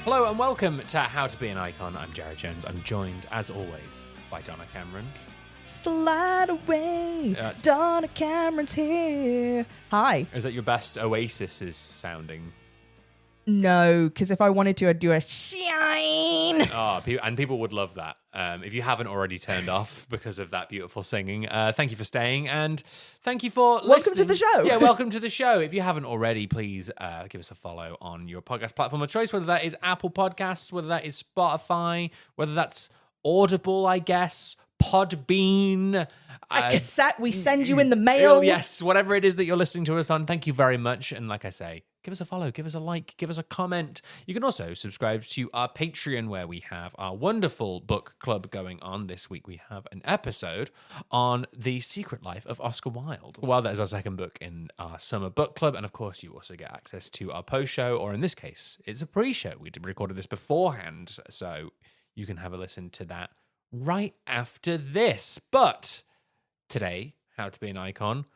Hello and welcome to How to Be an Icon. I'm Jared Jones. I'm joined, as always, by Donna Cameron. Slide away, Donna Cameron's here. Hi. Is that your best Oasis is sounding? No, because if I wanted to, I'd do a shine. Oh, and people would love that. If you haven't already turned off because of that beautiful singing, thank you for staying and thank you for listening. Welcome to the show. Yeah, welcome to the show. If you haven't already, please give us a follow on your podcast platform of choice, whether that is Apple Podcasts, whether that is Spotify, whether that's Audible, I guess, Podbean. A cassette we send you in the mail. Yes, whatever it is that you're listening to us on, thank you very much. And like I say, give us a follow, give us a like, give us a comment. You can also subscribe to our Patreon where we have our wonderful book club going on. This week we have an episode on The Secret Life of Oscar Wilde. Well, that is our second book in our summer book club. And of course, you also get access to our post-show, or in this case, it's a pre-show. We recorded this beforehand, so you can have a listen to that right after this. But today, How to Be an Icon,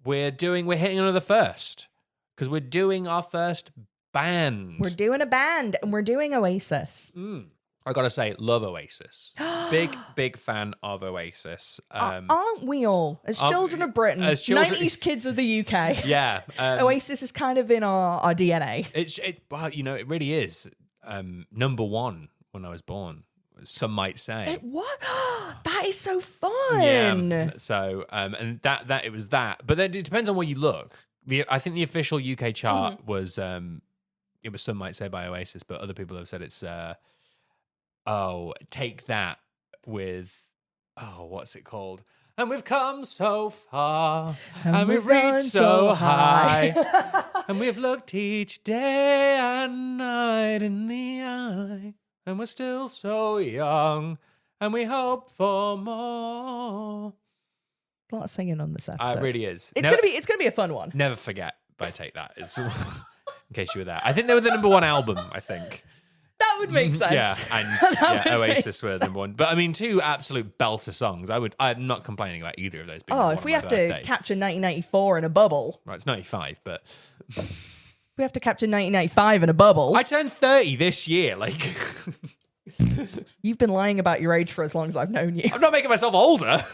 we're hitting another first. Because we're doing our first band. We're doing a band, and we're doing Oasis. I gotta say, love Oasis. big fan of Oasis. Aren't we all? As children of Britain, as children, 90s kids of the UK. Yeah. Oasis is kind of in our DNA. Well, you know, it really is. Number one when I was born, some might say. What? That is so fun. Yeah. So, and that it was that. But then it depends on where you look. I think the official UK chart was, it was Some Might Say by Oasis, but other people have said it's, Take That with, what's it called? And we've come so far, and we've reached so high, and we've looked each day and night in the eye, and we're still so young, and we hope for more. A lot of singing on this episode. It really is. It's gonna be a fun one. Never forget by Take That. In case you were there, I think they were the number one album. I think that would make sense. Yeah, and Oasis were the number one. But I mean, two absolute belter songs. I'm not complaining about either of those. Being if we have to capture 1994 in a bubble, right? It's 95, but we have to capture 1995 in a bubble. I turned 30 this year. Like, you've been lying about your age for as long as I've known you. I'm not making myself older.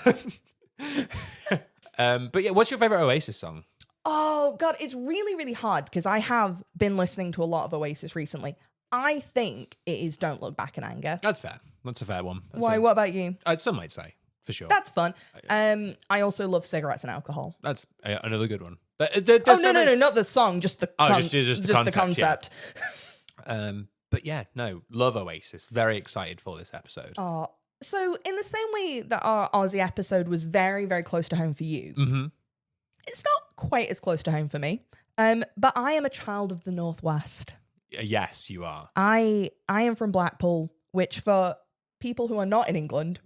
But yeah, what's your favorite Oasis song? Oh God, it's really, really hard because I have been listening to a lot of Oasis recently. I think it is "Don't Look Back in Anger." That's fair. That's a fair one. Why? What about you? Some might say, for sure. That's fun. I also love "Cigarettes and Alcohol." That's another good one. No, not the song, just the just the concept. Yeah. But yeah, no, love Oasis. Very excited for this episode. Oh. So in the same way that our Aussie episode was very, very close to home for you, it's not quite as close to home for me. But I am a child of the Northwest. Yes, you are. I am from Blackpool, which for people who are not in England,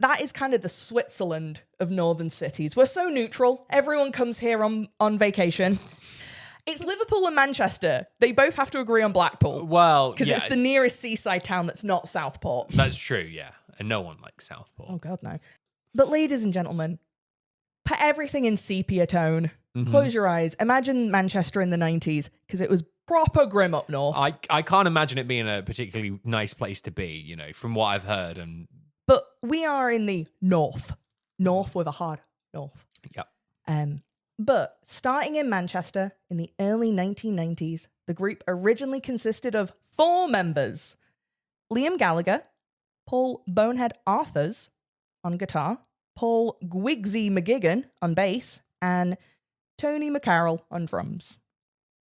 that is kind of the Switzerland of northern cities. We're so neutral. Everyone comes here on vacation. It's Liverpool and Manchester. They both have to agree on Blackpool. Well, because it's the nearest seaside town that's not Southport. That's true, yeah. And no one likes Southport. Oh, God, no. But ladies and gentlemen, put everything in sepia tone. Close your eyes. Imagine Manchester in the 90s, because it was proper grim up north. I can't imagine it being a particularly nice place to be, you know, from what I've heard. But we are in the north. North with a hard north. Yep. But starting in Manchester in the early 1990s, the group originally consisted of 4 members. Liam Gallagher, Paul Bonehead Arthurs on guitar, Paul Gwigsy McGigan on bass, and Tony McCarroll on drums.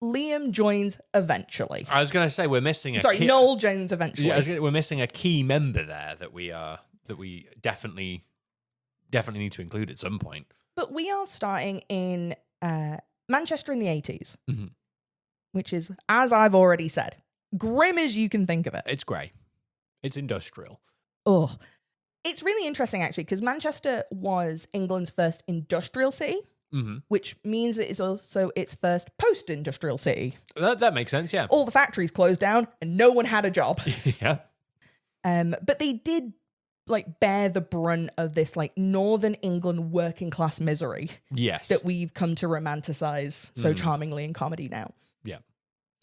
Liam joins eventually. I was going to say we're missing Noel joins eventually. Yeah, we're missing a key member there that we definitely need to include at some point. But we are starting in Manchester in the 80s, which is, as I've already said, grim as you can think of it. It's grey. It's industrial. Oh, it's really interesting, actually, because Manchester was England's first industrial city, which means it is also its first post-industrial city. That makes sense, yeah. All the factories closed down and no one had a job. Yeah. But they did bear the brunt of this northern England working class misery. Yes. That we've come to romanticize so charmingly in comedy now. Yeah.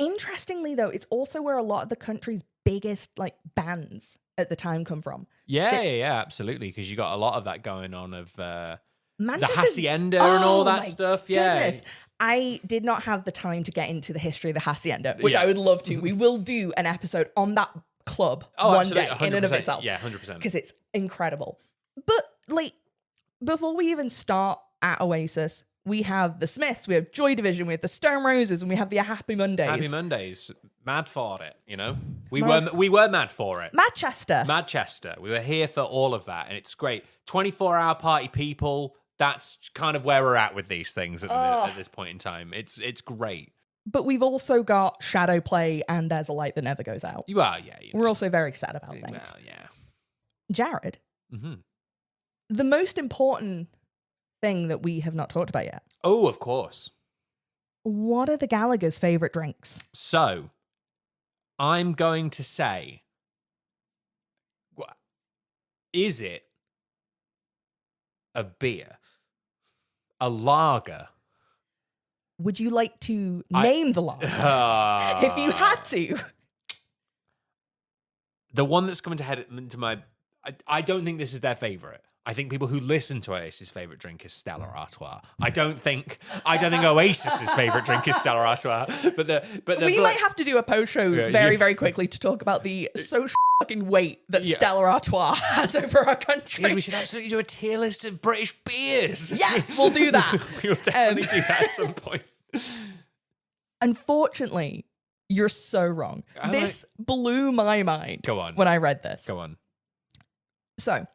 Interestingly, though, it's also where a lot of the country's biggest like bands at the time come from. Yeah, absolutely. Because you got a lot of that going on of the Manchester's- hacienda and all Oh, that my stuff. Yeah, Goodness. I did not have the time to get into the history of the hacienda, which Yeah. I would love to. We will do an episode on that club Oh, one absolutely, day in and of 100%. itself. Yeah, 100%. Because it's incredible. But like, before we even start at Oasis, we have the Smiths, we have Joy Division, we have the Stone Roses, and we have the Happy Mondays. Happy Mondays, mad for it. You know, we Mad- were mad for it. Manchester. Manchester, we were here for all of that, and it's great. 24-hour party people. That's kind of where we're at with these things at this point in time. It's great. But we've also got Shadow Play and There's a Light That Never Goes Out. You are, yeah. You know. We're also very sad about things. Well, yeah. Jared, Mm-hmm. the most important thing that we have not talked about yet. Oh, of course. What are the Gallagher's favorite drinks? So, I'm going to say, is it a beer? A lager? Would you like to name the lager? If you had to. The one that's coming to head into my... I don't think this is their favourite. I think people who listen to Oasis' favourite drink is Stella Artois. I don't think Oasis' favourite drink is Stella Artois. But we might have to do a post show very quickly to talk about the social fucking weight that Stella Artois has over our country. Yeah, we should absolutely do a tier list of British beers. Yes, we'll do that. We'll definitely do that at some point. Unfortunately, you're so wrong. This blew my mind. Go on. When I read this. Go on. So,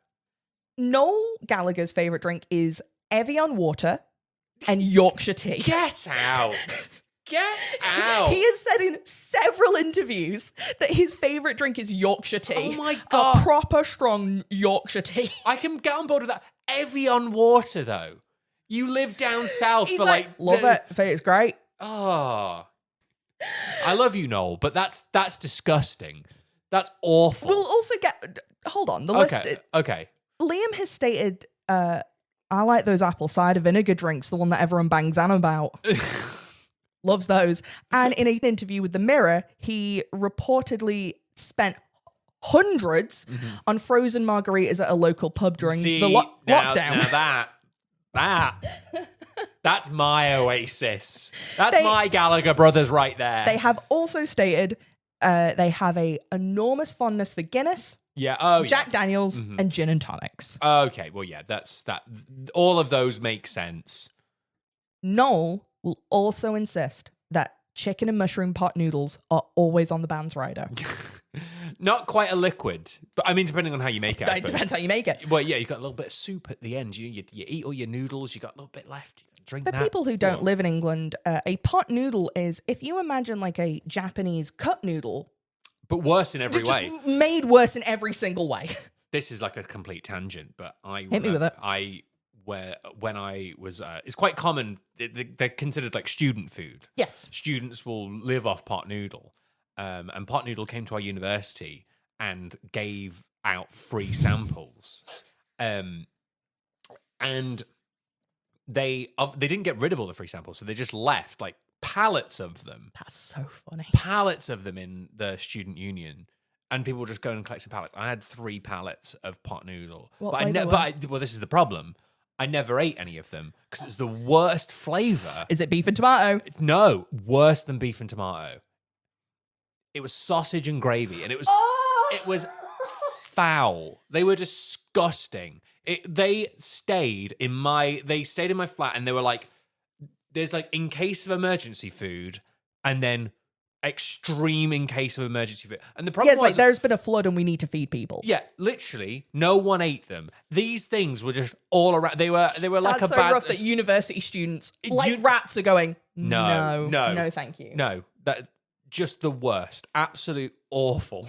Noel Gallagher's favourite drink is Evian water and Yorkshire tea. Get out. Get out. He has said in several interviews that his favourite drink is Yorkshire tea. Oh my God. A proper strong Yorkshire tea. I can get on board with that. Evian water, though. You live down south He's for like... love it. I think it's great. Oh. I love you, Noel, but that's disgusting. That's awful. We'll also get... Hold on. The list... Okay. Liam has stated, I like those apple cider vinegar drinks, the one that everyone bangs on about. Loves those. And in an interview with The Mirror, he reportedly spent hundreds on frozen margaritas at a local pub during the lockdown. Now that's my Oasis. That's my Gallagher brothers right there. They have also stated they have a enormous fondness for Guinness, Jack Daniels, and gin and tonics. Okay, well, yeah, that's that. All of those make sense. Noel will also insist that chicken and mushroom pot noodles are always on the band's rider. Not quite a liquid, but I mean, depending on how you make it. It depends how you make it. Well, yeah, you got a little bit of soup at the end. You eat all your noodles. You got a little bit left. You drink For that. people who don't live in England, a pot noodle is, if you imagine like a Japanese cup noodle, but worse in every way. Just made worse in every single way. This is like a complete tangent, but Hit me with it. When I was, it's quite common. They're considered like student food. Yes. Students will live off pot noodle. And pot noodle came to our university and gave out free samples. And they didn't get rid of all the free samples, so they just left like pallets of them. That's so funny. Pallets of them in the student union. And people would just go and collect some pallets. I had 3 pallets of pot noodle. What Well, this is the problem. I never ate any of them because it's the worst flavour. Is it beef and tomato? No, worse than beef and tomato. It was sausage and gravy, and it was foul. They were disgusting. They stayed in my flat, and they were like, "There's like in case of emergency food, and then extreme in case of emergency food." And the problem was, like there's been a flood, and we need to feed people. Yeah, literally, no one ate them. These things were just all around. They were like That's a so bad. rough that university students, like rats, are going. No, thank you. No, that. Just the worst. Absolute awful.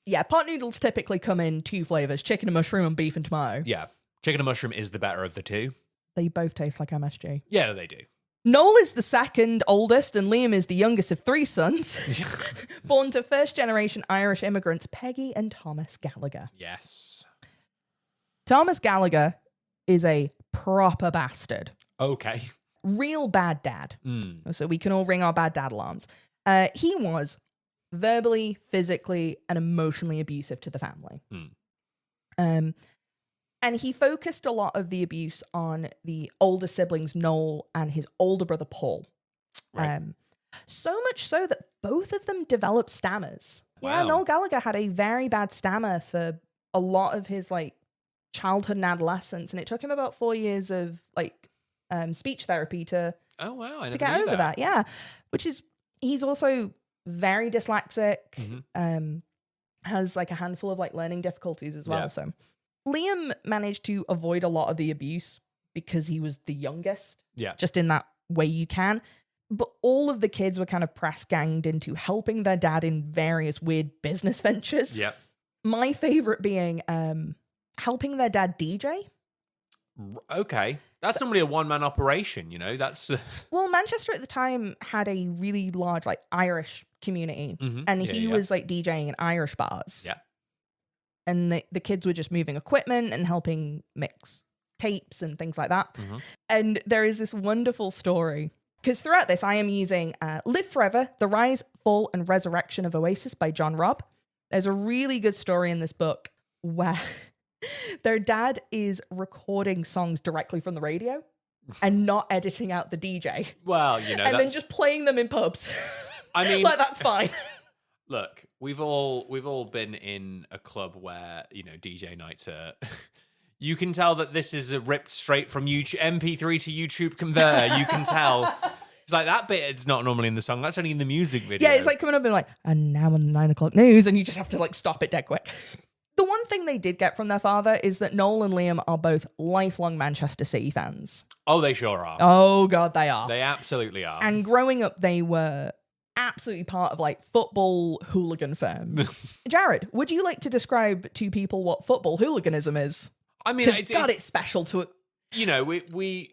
Yeah, pot noodles typically come in 2 flavors, chicken and mushroom and beef and tomato. Yeah. Chicken and mushroom is the better of the 2. They both taste like MSG. Yeah, they do. Noel is the second oldest and Liam is the youngest of 3 sons. Born to first-generation Irish immigrants Peggy and Thomas Gallagher. Yes. Thomas Gallagher is a proper bastard. Okay. real bad dad. Mm. So we can all ring our bad dad alarms. He was verbally, physically, and emotionally abusive to the family. Mm. And he focused a lot of the abuse on the older siblings, Noel and his older brother, Paul. Right. So much so that both of them developed stammers. Yeah, Wow. Noel Gallagher had a very bad stammer for a lot of his like childhood and adolescence, and it took him about 4 years of like speech therapy to Oh wow, I never get knew over that. Yeah, which is he's also very dyslexic. Has like a handful of like learning difficulties as well. Yeah. So Liam managed to avoid a lot of the abuse because he was the youngest. Yeah. Just in that way you can. But all of the kids were kind of press ganged into helping their dad in various weird business ventures. Yep. My favorite being helping their dad DJ. Okay. That's normally a one-man operation, you know? That's... Well, Manchester at the time had a really large like Irish community. Mhm. And Yeah, he yeah. was like DJing in Irish bars. Yeah. And the kids were just moving equipment and helping mix tapes and things like that. Mhm. And there is this wonderful story. Because throughout this, I am using Live Forever, The Rise, Fall, and Resurrection of Oasis by John Robb. There's a really good story in this book where their dad is recording songs directly from the radio and not editing out the DJ. Well, you know, And that's... then just playing them in pubs. I mean... like, that's fine. Look, we've all been in a club where, you know, DJ nights are... You can tell that this is ripped straight from YouTube, MP3 to YouTube converter. You can tell. It's like that bit, it's not normally in the song. That's only in the music video. Yeah, it's like coming up and like, and now on the 9 o'clock news, and you just have to like stop it dead quick. The one thing they did get from their father is that Noel and Liam are both lifelong Manchester City fans. Oh, they sure are. Oh, God, they are. They absolutely are. And growing up, they were absolutely part of like football hooligan firms. Jared, would you like to describe to people what football hooliganism is? I mean, Because God, it's special to it. You know, we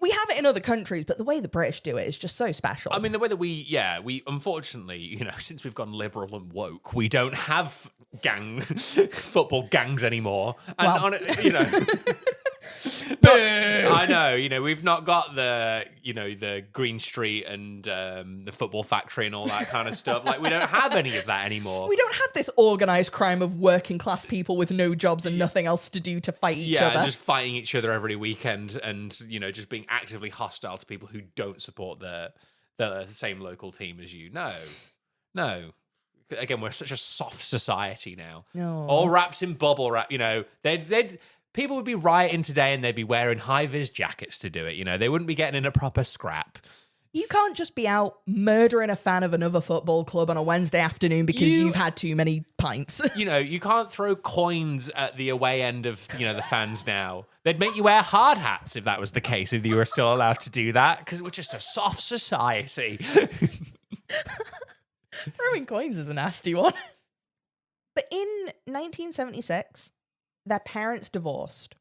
have it in other countries, but the way the British do it is just so special. I mean, the way that we unfortunately, you know, since we've gone liberal and woke, we don't have football gangs anymore. And you know, I know, you know, we've not got the, you know, the Green Street and the Football Factory and all that kind of stuff. Like, we don't have any of that anymore. We don't have this organized crime of working class people with no jobs and nothing else to do to fight each other. Yeah, just fighting each other every weekend and, you know, just being actively hostile to people who don't support the same local team as you. No. Again, we're such a soft society now. No. All wrapped in bubble wrap, you know. People would be rioting today and they'd be wearing high-vis jackets to do it, you know. They wouldn't be getting in a proper scrap. You can't just be out murdering a fan of another football club on a Wednesday afternoon because you've had too many pints. You know, you can't throw coins at the away end of, you know, the fans now. They'd make you wear hard hats if that was the case, if you were still allowed to do that, because we're just a soft society. Throwing coins is a nasty one. But in 1976, their parents divorced.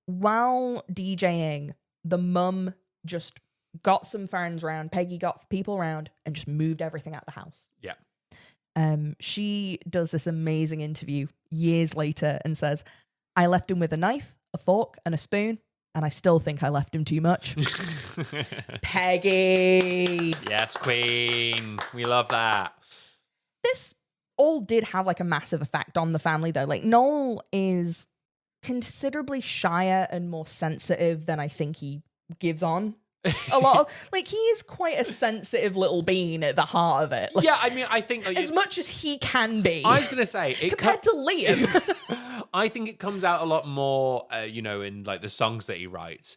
While DJing, the mum just got some friends around, Peggy got people around, and just moved everything out the house. Yeah. She does this amazing interview years later and says, I left him with a knife, a fork, and a spoon, and I still think I left him too much. Peggy! Yes, queen. We love that. This all did have like a massive effect on the family though. Like Noel is considerably shyer and more sensitive than I think he gives on. A lot of like he is quite a sensitive little bean at the heart of it. Like, yeah, I mean, I think like, as much as he can be. I was gonna say compared to Liam. I think it comes out a lot more, you know, in like the songs that he writes.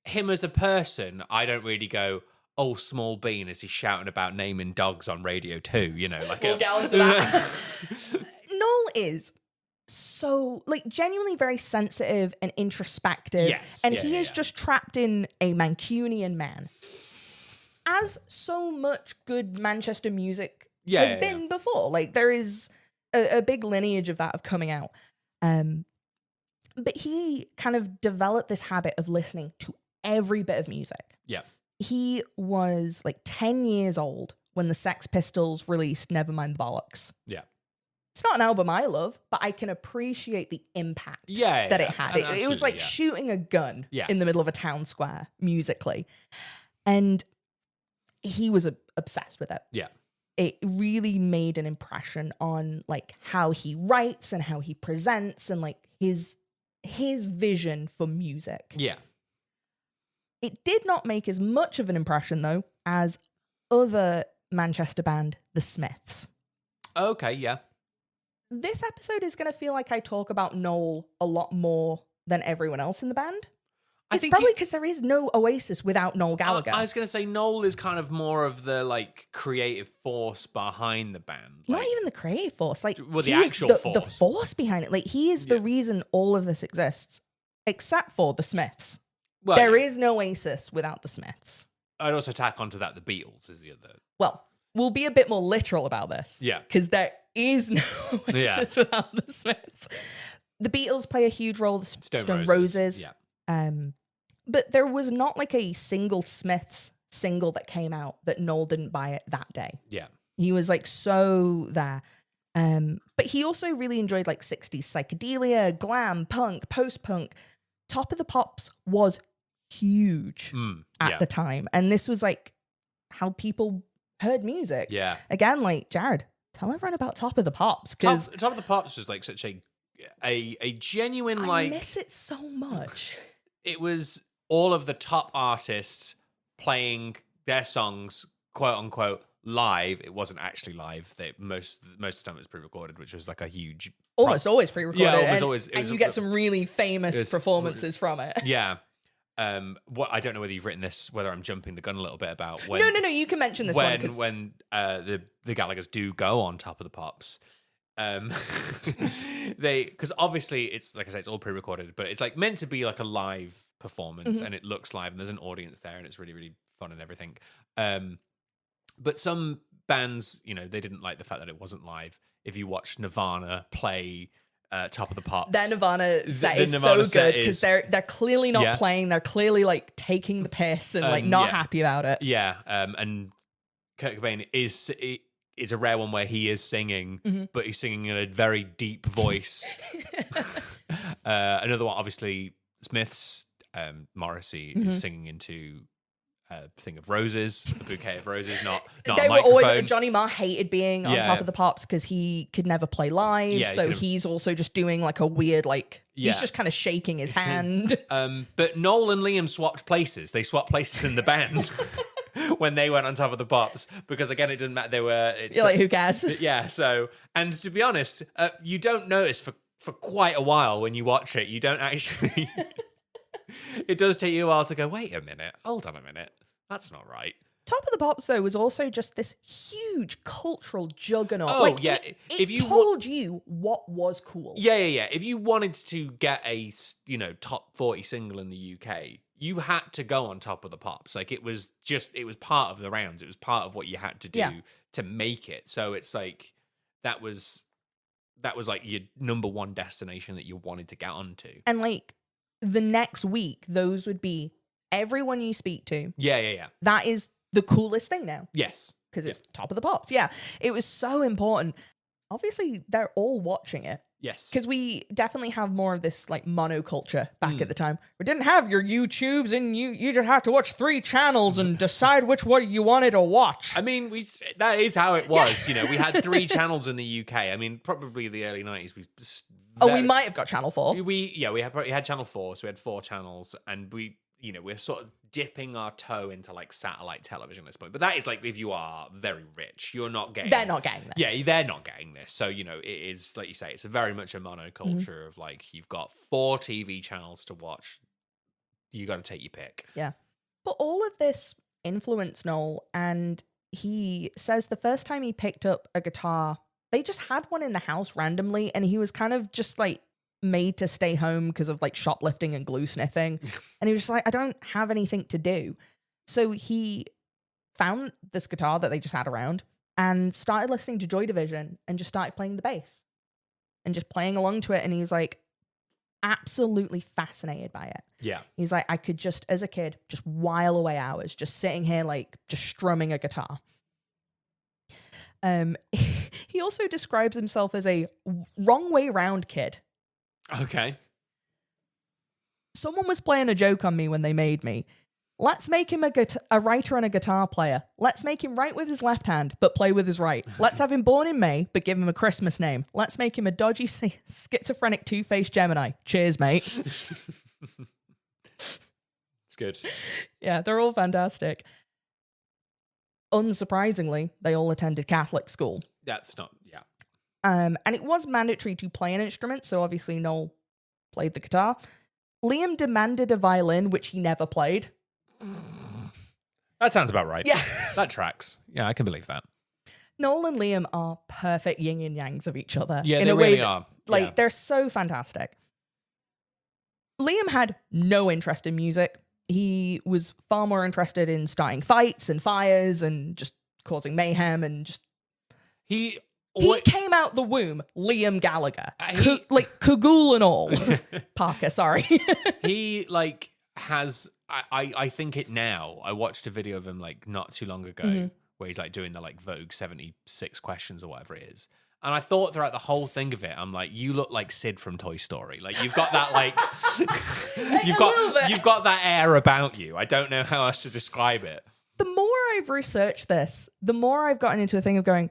Him as a person, I don't really go, oh, small bean, as he's shouting about naming dogs on Radio 2, you know, like we'll get into that. Noel is so like genuinely very sensitive and introspective. Yes. And he is just trapped in a Mancunian man. As so much good Manchester music has been before. Like there is a big lineage of that of coming out. But he kind of developed this habit of listening to every bit of music. Yeah. He was like 10 years old when the Sex Pistols released Nevermind the Bollocks. Yeah. It's not an album I love, but I can appreciate the impact that it had. It was like shooting a gun in the middle of a town square musically. And he was obsessed with it. Yeah. It really made an impression on like how he writes and how he presents and like his vision for music. Yeah. It did not make as much of an impression though as other Manchester band, the Smiths. Okay, yeah. This episode is going to feel like I talk about Noel a lot more than everyone else in the band. I It's think probably because there is no Oasis without Noel Gallagher. I was going to say Noel is kind of more of the like creative force behind the band. Not Like, even the creative force. Like, well, the he is actual the force. force behind it. Like, he is the reason all of this exists, except for the Smiths. well, There is no Oasis without the Smiths. I'd also tack onto that the Beatles is the other. Well, we'll be a bit more literal about this. Yeah. Because there is no Oasis without the Smiths. The Beatles play a huge role. The Stone Roses. Yeah. But there was not like a single Smiths single that came out that Noel didn't buy it that day. Yeah. He was like so there. But he also really enjoyed like 60s psychedelia, glam, punk, post-punk. Top of the Pops was huge at the time. And this was like how people heard music. Yeah. Again, like, Jared, tell everyone about Top of the Pops. Because Top of the Pops was like such a genuine I like miss it so much. It was all of the top artists playing their songs, quote unquote, live. It wasn't actually live. Most of the time it was pre-recorded, which was like a huge almost always pre-recorded. Yeah, and, always. And you get some really famous performances from it. Yeah. What I don't know whether you've written this, whether I'm jumping the gun a little bit about when. No. You can mention this one when the Gallaghers do go on Top of the Pops. Because obviously it's like I say, it's all pre-recorded, but it's like meant to be like a live performance, and it looks live, and there's an audience there, and it's really, really fun and everything. But some bands, you know, they didn't like the fact that it wasn't live. If you watch Nirvana play Top of the Pops, their Nirvana set is so good because they're clearly not playing. They're clearly like taking the piss and like not happy about it. Yeah, and Kurt Cobain is a rare one where he is singing, but he's singing in a very deep voice. Another one, obviously, Smiths, Morrissey is singing into a thing of roses, a bouquet of roses, not they a were microphone. always, Johnny Marr hated being on Top of the Pops because he could never play live, so he's also just doing like a weird, like, he's just kind of shaking his hand. But Noel and Liam swapped places. They swapped places in the band. When they went on Top of the Pops, because again, it didn't matter. You're like, who cares? Yeah. So, and to be honest, you don't notice for quite a while when you watch it. You don't actually. It does take you a while to go. Wait a minute. Hold on a minute. That's not right. Top of the Pops though was also just this huge cultural juggernaut. Oh like, yeah, it told you what was cool. Yeah. If you wanted to get a top 40 single in the UK. You had to go on Top of the Pops. Like it was part of the rounds. It was part of what you had to do to make it. So it's like that was like your number one destination that you wanted to get onto. And like the next week, those would be everyone you speak to. Yeah. That is the coolest thing now. Yes. Because it's Top of the Pops. Yeah. It was so important. Obviously, they're all watching it. Yes. Because we definitely have more of this like monoculture back at the time. We didn't have your YouTubes and you just have to watch 3 channels and decide which one you wanted to watch. I mean, that is how it was. You know, we had 3 channels in the UK. I mean, probably the early 90s. We might have got Channel 4. We had Channel 4, so we had 4 channels, and we're sort of dipping our toe into like satellite television at this point. But that is like if you are very rich, you're not getting. They're not getting this. Yeah, they're not getting this. So it is like you say, it's very much a monoculture of like you've got 4 TV channels to watch. You got to take your pick. Yeah, but all of this influenced Noel, and he says the first time he picked up a guitar, they just had one in the house randomly, and he was kind of just like made to stay home because of like shoplifting and glue sniffing. And he was just like, I don't have anything to do. So he found this guitar that they just had around and started listening to Joy Division and just started playing the bass and just playing along to it. And he was like absolutely fascinated by it. Yeah. He's like, I could just, as a kid, just while away hours, just sitting here, like just strumming a guitar. He also describes himself as a wrong way round kid. Okay. Someone was playing a joke on me when they made me. Let's make him a writer and a guitar player. Let's make him write with his left hand, but play with his right. Let's have him born in May, but give him a Christmas name. Let's make him a dodgy, schizophrenic, two-faced Gemini. Cheers, mate. It's good. Yeah, they're all fantastic. Unsurprisingly, they all attended Catholic school. That's not, yeah. And it was mandatory to play an instrument, so obviously Noel played the guitar. Liam demanded a violin, which he never played. That sounds about right. Yeah. That tracks. Yeah, I can believe that. Noel and Liam are perfect yin and yangs of each other. Yeah, in they a way really that, are. Like, Yeah. they're so fantastic. Liam had no interest in music. He was far more interested in starting fights and fires and just causing mayhem and just... He came out the womb, Liam Gallagher. He- like, Cagoule and all. Parker, sorry. He, like, has... I think it now. I watched a video of him, like, not too long ago where he's, like, doing the, like, Vogue 76 questions or whatever it is. And I thought throughout the whole thing of it, I'm like, you look like Sid from Toy Story. Like, you've got that, like... you've got that air about you. I don't know how else to describe it. The more I've researched this, the more I've gotten into a thing of going,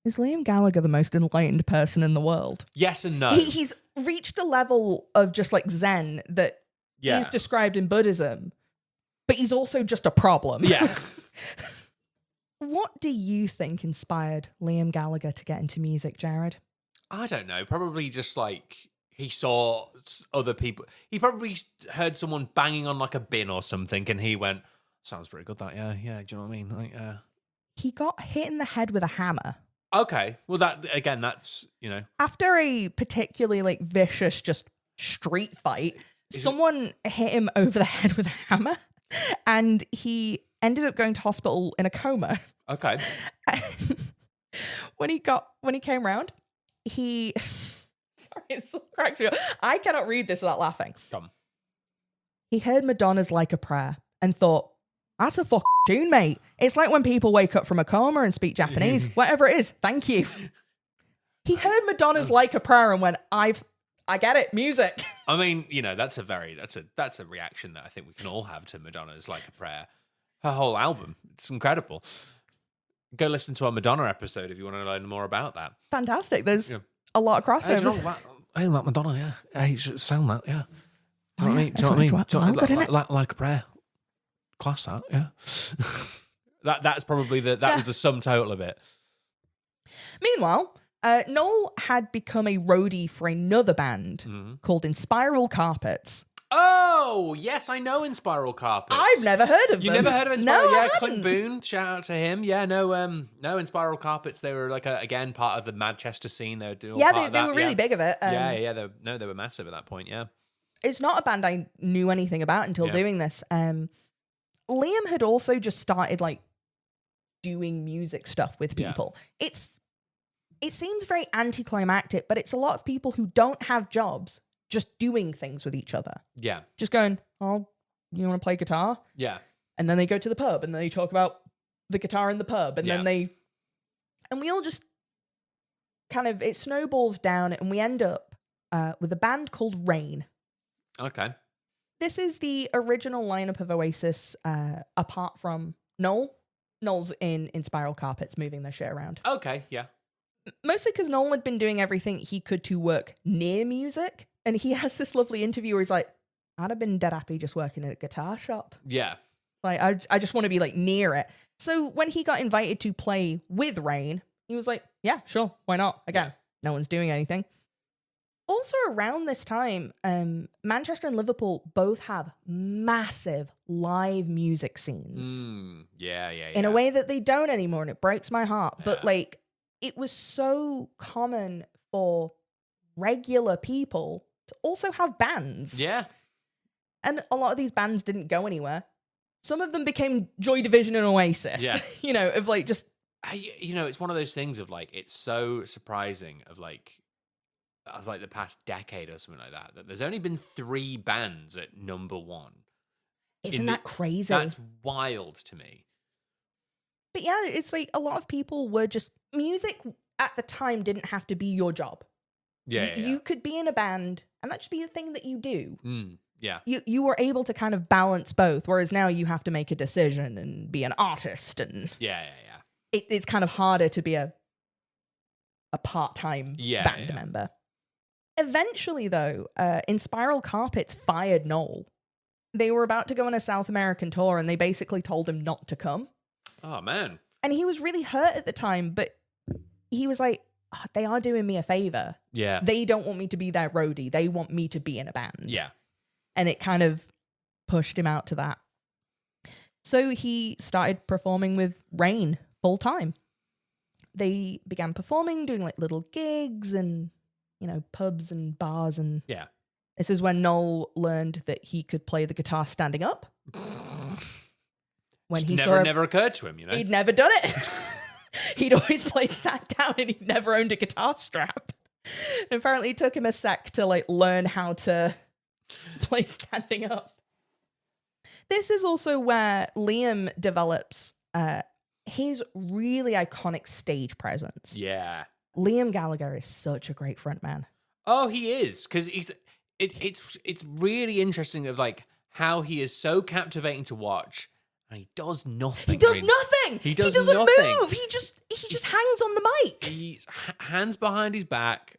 is Liam Gallagher the most enlightened person in the world? Yes and no. He's reached a level of just like Zen that is described in Buddhism, but he's also just a problem. Yeah. What do you think inspired Liam Gallagher to get into music, Jared? I don't know. Probably just like he saw other people. He probably heard someone banging on like a bin or something, and he went, "Sounds pretty good, that." Yeah. Do you know what I mean? Like, he got hit in the head with a hammer. Okay. Well, that again, that's After a particularly like vicious, just street fight, someone hit him over the head with a hammer, and he ended up going to hospital in a coma. Okay. When he came round, sorry, it still cracks me up. I cannot read this without laughing. Come. He heard Madonna's Like a Prayer and thought, that's a fucking tune, mate. It's like when people wake up from a coma and speak Japanese. Whatever it is, thank you. He heard Madonna's Like a Prayer and went, I get it, music. I mean, that's a reaction that I think we can all have to Madonna's Like a Prayer. Her whole album, it's incredible. Go listen to our Madonna episode if you want to learn more about that. Fantastic. There's a lot of crossover. Hey, that Madonna, yeah. Hey, you should sound that, yeah. Do you know what I mean? Do you know what I mean? Like a Prayer. Class that, yeah. That's probably that was the sum total of it. Meanwhile, Noel had become a roadie for another band called In Spiral Carpets. Oh, yes, I know In Spiral Carpets. I've never heard of them. You never heard of In Spiral? No, yeah, I Clint hadn't. Boone, shout out to him. Yeah, no, In Spiral Carpets, they were like again part of the Manchester scene. They were doing they were really big of it. They were massive at that point. Yeah, it's not a band I knew anything about until doing this. Liam had also just started like doing music stuff with people. It seems very anticlimactic, but it's a lot of people who don't have jobs just doing things with each other. Yeah. Just going, oh, you want to play guitar? Yeah. And then they go to the pub and then they talk about the guitar in the pub. And then and we all just kind of, it snowballs down and we end up with a band called Rain. Okay. This is the original lineup of Oasis, apart from Noel. Noel's in Spiral Carpets, moving their shit around. Okay, yeah. Mostly because Noel had been doing everything he could to work near music. And he has this lovely interview where he's like, I'd have been dead happy just working at a guitar shop. Yeah. Like, I just want to be like near it. So when he got invited to play with Rain, he was like, yeah, sure, why not? Again, no one's doing anything. Also around this time, Manchester and Liverpool both have massive live music scenes. In a way that they don't anymore, and it breaks my heart. Yeah. But like, it was so common for regular people to also have bands. Yeah. And a lot of these bands didn't go anywhere. Some of them became Joy Division and Oasis. Yeah. Of like just... it's one of those things of like, it's so surprising of like the past decade or something like that there's only been 3 bands at number 1. Isn't that crazy? That's wild to me. But yeah, it's like a lot of people were just... Music at the time didn't have to be your job. Yeah, You could be in a band and that should be the thing that you do. Yeah. You were able to kind of balance both, whereas now you have to make a decision and be an artist, and Yeah. it's kind of harder to be a part-time band member. Eventually, though, Inspiral Carpets fired Noel. They were about to go on a South American tour, and they basically told him not to come. Oh, man. And he was really hurt at the time, but he was like, "Oh, they are doing me a favor. Yeah. They don't want me to be their roadie. They want me to be in a band." Yeah. And it kind of pushed him out to that. So he started performing with Rain full time. They began performing, doing like little gigs and, pubs and bars. And Yeah. this is when Noel learned that he could play the guitar standing up. When he never occurred to him, He'd never done it. He'd always played sat down, and he'd never owned a guitar strap. And apparently it took him a sec to like learn how to play standing up. This is also where Liam develops his really iconic stage presence. Yeah. Liam Gallagher is such a great frontman. Oh, he is, because it's really interesting of like how he is so captivating to watch, and he does nothing. He does nothing. He doesn't nothing. Move. He just hangs on the mic. He's hands behind his back,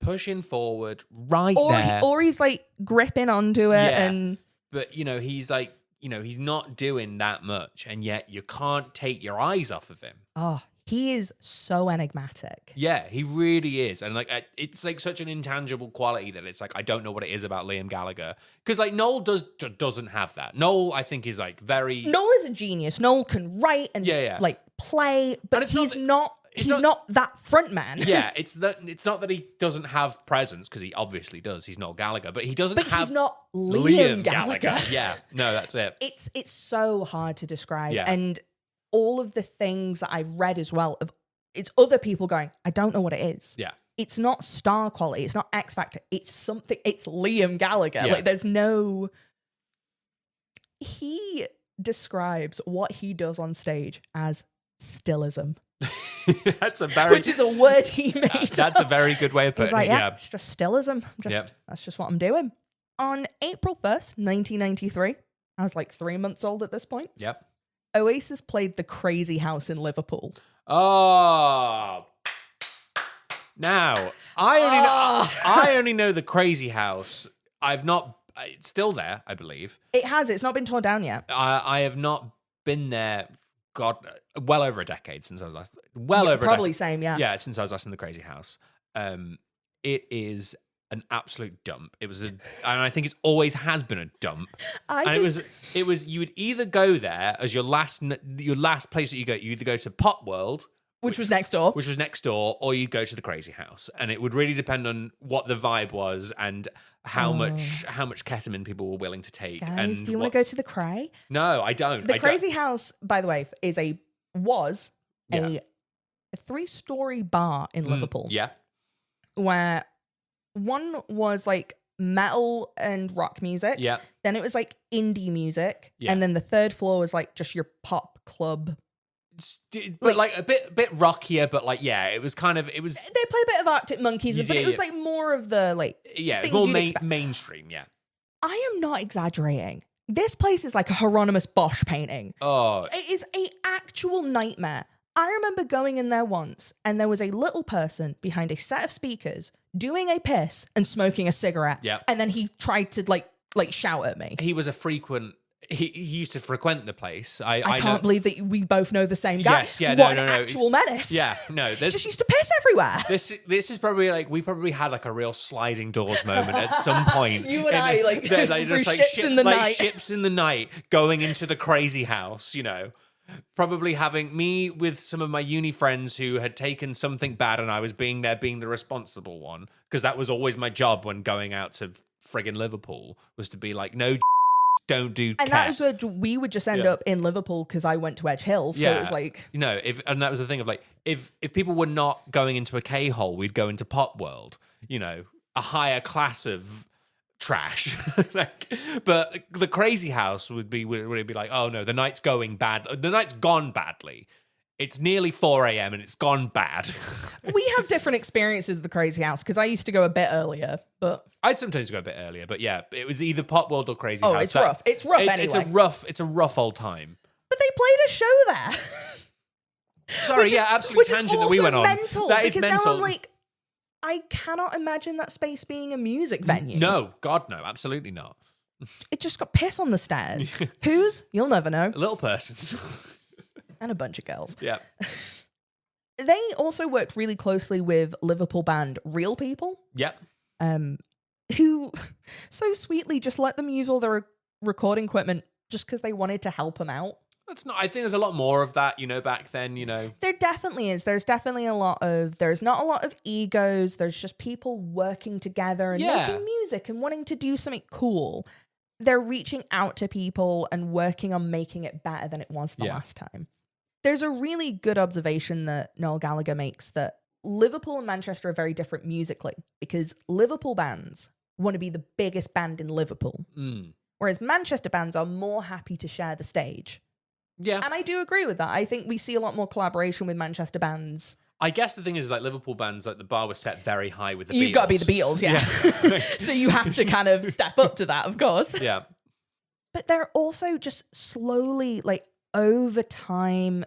pushing forward, right or there. Or he's like gripping onto it, and but he's like he's not doing that much, and yet you can't take your eyes off of him. Oh, he is so enigmatic. Yeah, he really is. And like it's like such an intangible quality that it's like I don't know what it is about Liam Gallagher, because like Noel doesn't have that. Noel, I think, is like very Noel is a genius. Noel can write and like play, but he's not that front man. Yeah, it's not that he doesn't have presence, because he obviously does. He's Noel Gallagher, but he doesn't But have he's not Liam Gallagher. Yeah, no, that's it. It's so hard to describe. Yeah. And all of the things that I've read as well, it's other people going, I don't know what it is. Yeah. It's not star quality. It's not X Factor. It's something. It's Liam Gallagher. Yeah. Like there's no. He describes what he does on stage as stillism. That's a very which is a word he made. That's a very good way of putting He's like, it. yeah, it's just stillism. That's just what I'm doing. On April 1st, 1993, I was like 3 months old at this point. Yep. Oasis played the Crazy House in Liverpool. Oh. Now, I only know the Crazy House. It's still there, I believe. It has. It's not been torn down yet. I have not been there, God, well over a decade since I was last. Probably same, yeah. Yeah, since I was last in the Crazy House. It is an absolute dump. And I think it's always has been a dump. It was you would either go there as your last place that you go. You either go to Pop World, which was next door, or you go to the Crazy House, and it would really depend on what the vibe was and how much ketamine people were willing to take. Guys, and do you want to go to the Cray? No, I don't. The Crazy House, by the way, was a 3-story bar in Liverpool. Yeah, where one was like metal and rock music. Yeah. Then it was like indie music. Yeah. And then the third floor was like just your pop club. But like a bit rockier, but like, yeah, it was. They play a bit of Arctic Monkeys, but it was like more of the like. Yeah, it's more mainstream, yeah. I am not exaggerating. This place is like a Hieronymus Bosch painting. Oh. It is an actual nightmare. I remember going in there once, and there was a little person behind a set of speakers doing a piss and smoking a cigarette. Yeah. And then he tried to like shout at me. He was a frequent. He used to frequent the place. I can't believe that we both know the same guy. Yes, yeah, what no. an actual menace. Yeah, no. He just used to piss everywhere. This is probably like we probably had like a real sliding doors moment at some point. You and I like just like ships in the night. Ships in the night going into the Crazy House. Probably having me with some of my uni friends who had taken something bad, and I was being the responsible one, because that was always my job when going out to friggin' Liverpool, was to be like, no, don't do. And that was where we would just end up in Liverpool, because I went to Edge Hill, so it was like, and that was the thing of like, if people were not going into a K-hole, we'd go into Pop World, a higher class of trash. But the Crazy House would be like, oh no, the night's gone badly. it's nearly 4 a.m. and it's gone bad. We have different experiences of the Crazy House because I used to go a bit earlier, but I'd sometimes go a bit earlier, but yeah, it was either Pop World or Crazy oh, House. it's rough. It's rough anyway. It's a rough old time. But they played a show there. Sorry, absolute tangent that we went on. Mental, That is because mental. now I'm like, I cannot imagine that space being a music venue. No, God, no, absolutely not. It just got piss on the stairs. Whose? You'll never know. Little persons. And a bunch of girls. Yeah. They also worked really closely with Liverpool band Real People, Yep. who so sweetly just let them use all their recording equipment just because they wanted to help them out. That's not. I think there's a lot more of that, back then. There definitely is. There's definitely there's not a lot of egos. There's just people working together and making music and wanting to do something cool. They're reaching out to people and working on making it better than it was the last time. There's a really good observation that Noel Gallagher makes that Liverpool and Manchester are very different musically because Liverpool bands want to be the biggest band in Liverpool, whereas Manchester bands are more happy to share the stage. Yeah. And I do agree with that. I think we see a lot more collaboration with Manchester bands. I guess the thing is, like, Liverpool bands, like, the bar was set very high with the Beatles. You've got to be the Beatles, yeah. So you have to kind of step up to that, of course. Yeah. But they're also just slowly, like, over time,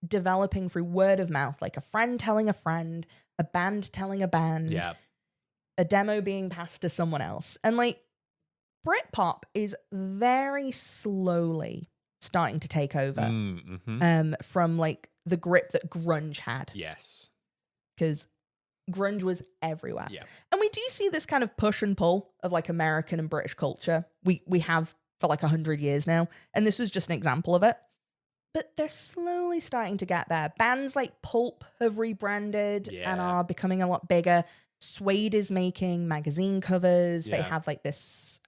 developing through word of mouth, like a friend telling a friend, a band telling a band, a demo being passed to someone else. And, like, Britpop is very slowly starting to take over from, like, the grip that grunge had. Yes. Because grunge was everywhere. Yeah. And we do see this kind of push and pull of, like, American and British culture. We have for, like, 100 years now. And this was just an example of it. But they're slowly starting to get there. Bands like Pulp have rebranded and are becoming a lot bigger. Suede is making magazine covers. They have, like, this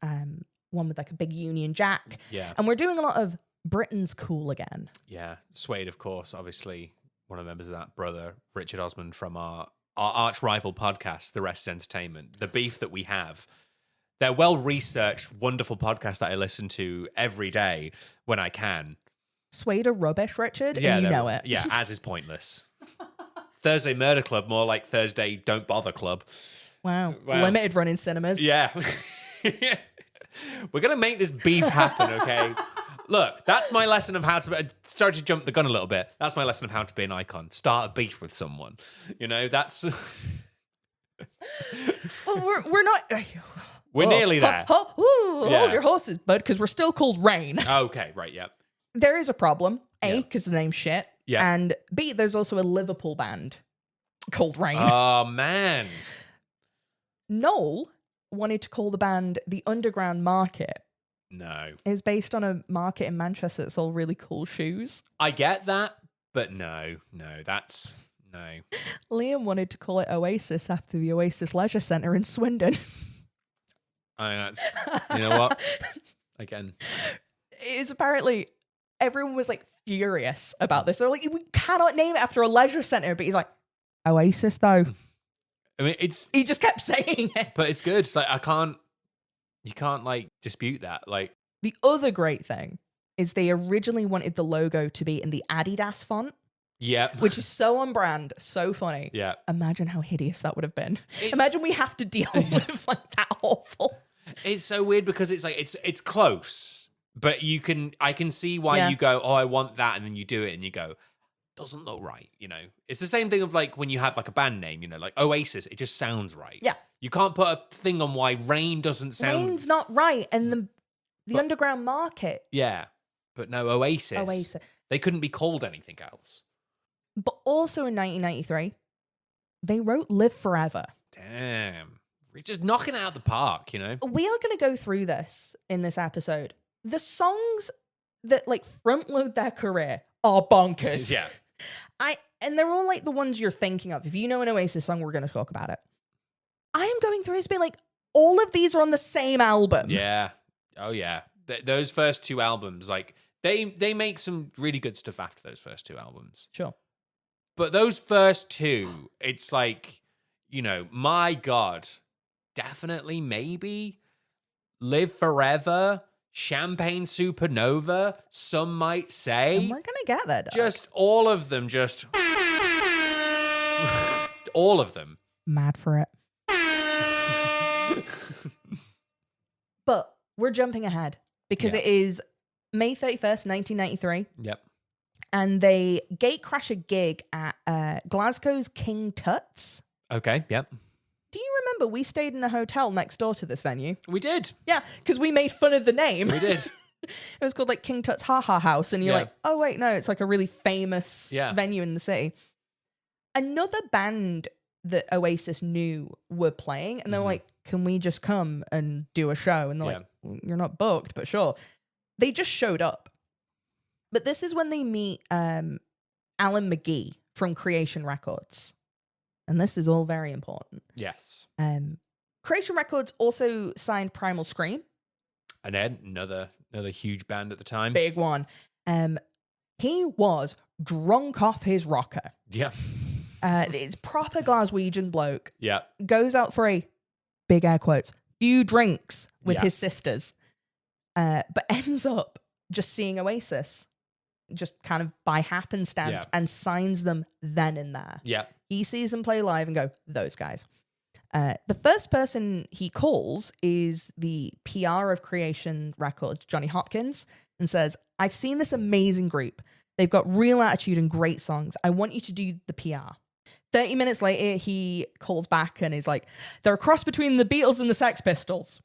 one with, like, a big Union Jack. Yeah. And we're doing a lot of Britain's cool again. Yeah. Suede, of course, obviously one of the members of that brother, Richard Osmond, from our arch rival podcast, The Rest Entertainment. The beef that we have. They're well-researched, wonderful podcast that I listen to every day when I can. Suede are rubbish, Richard, and you know it. Yeah, as is pointless. Thursday Murder Club, more like Thursday Don't Bother Club. Wow. Limited run in cinemas. Yeah. We're going to make this beef happen, okay? Look, that's my lesson of how to... Start to jump the gun a little bit. That's my lesson of how to be an icon. Start a beef with someone. That's... Well, we're not... We're nearly there. Hold your horses, bud, because we're still called Rain. Okay, right, yeah. There is a problem. A, because the name's shit. Yeah. And B, there's also a Liverpool band called Rain. Oh, man. Noel wanted to call the band The Underground Market. No. It's based on a market in Manchester that sold really cool shoes. I get that, but no, that's... No. Liam wanted to call it Oasis after the Oasis Leisure Centre in Swindon. That's... You know what? Again. It's apparently... Everyone was, like, furious about this. They're like, we cannot name it after a leisure centre. But he's like, Oasis, though. I mean, He just kept saying it. But it's good. It's like, you can't, like, dispute that. Like, the other great thing is they originally wanted the logo to be in the Adidas font. Yeah. Which is so on brand, so funny. Yeah. Imagine how hideous that would have been. Imagine we have to deal with, like, that awful. It's so weird because it's like, it's close. But I can see why you go, oh, I want that. And then you do it and you go, doesn't look right. It's the same thing of, like, when you have, like, a band name, like Oasis, it just sounds right. Yeah. You can't put a thing on why Rain doesn't sound. Rain's not right. And the underground market. Yeah. But no, Oasis. They couldn't be called anything else. But also in 1993, they wrote Live Forever. Damn. We're just knocking it out of the park, We are going to go through this in this episode. The songs that, like, front load their career are bonkers. Yeah. And they're all, like, the ones you're thinking of. If you know an Oasis song, we're going to talk about it. I am going through this being like, all of these are on the same album. Yeah. Oh, yeah. Those first two albums, like, they make some really good stuff after those first two albums. Sure. But those first two, it's like, my God, definitely, maybe, Live Forever champagne supernova, some might say. And we're going to get there, Doug. Just all of them, just all of them. Mad for it. But we're jumping ahead because it is May 31st, 1993. Yep. And they gatecrash a gig at Glasgow's King Tut's. Okay, yep. Do you remember we stayed in a hotel next door to this venue? We did. Yeah, because we made fun of the name. We did. It was called like King Tut's Ha Ha House. And you're like, oh, wait, no, it's like a really famous venue in the city. Another band that Oasis knew were playing. And they were like, can we just come and do a show? And they're like, you're not booked, but sure. They just showed up. But this is when they meet Alan McGee from Creation Records. And this is all very important. Yes. Creation Records also signed Primal Scream. And then another huge band at the time. Big one. He was drunk off his rocker. Yeah. It's proper Glaswegian bloke. Yeah. Goes out for a, big air quotes, few drinks with his sisters. But ends up just seeing Oasis. Just kind of by happenstance and signs them then and there. Yeah. He sees them play live and go, those guys. The first person he calls is the PR of Creation Records, Johnny Hopkins, and says, I've seen this amazing group. They've got real attitude and great songs. I want you to do the PR. 30 minutes later, he calls back and is like, they're a cross between the Beatles and the Sex Pistols.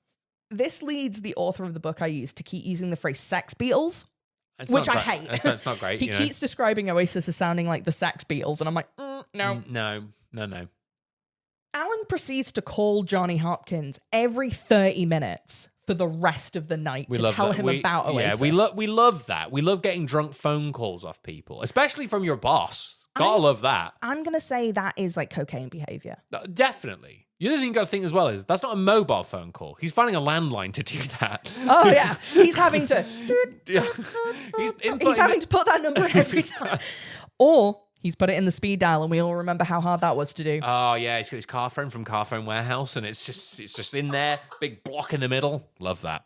This leads the author of the book I used to keep using the phrase Sex Beatles. Which I hate. It's not great. He keeps describing Oasis as sounding like the Sex Beatles, and I'm like, no. No. Alan proceeds to call Johnny Hopkins every 30 minutes for the rest of the night to tell him about Oasis. Yeah, we love that. We love getting drunk phone calls off people, especially from your boss. Gotta love that. I'm going to say that is like cocaine behavior. Definitely. The other thing you got to think as well is that's not a mobile phone call. He's finding a landline to do that. Oh, yeah. He's having to... He's having to put that number in every time. Or he's put it in the speed dial, and we all remember how hard that was to do. Oh, yeah. He's got his car phone from Car Phone Warehouse, and it's just in there, big block in the middle. Love that.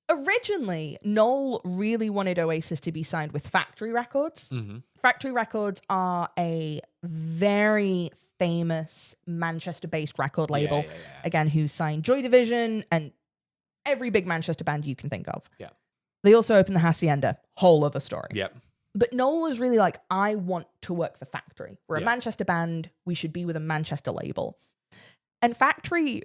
Originally, Noel really wanted Oasis to be signed with Factory Records. Mm-hmm. Factory Records are a very famous Manchester-based record label, again, who signed Joy Division and every big Manchester band you can think of. Yeah. They also opened the Hacienda, whole other story. Yep. But Noel was really like, I want to work for Factory. We're a Manchester band. We should be with a Manchester label. And Factory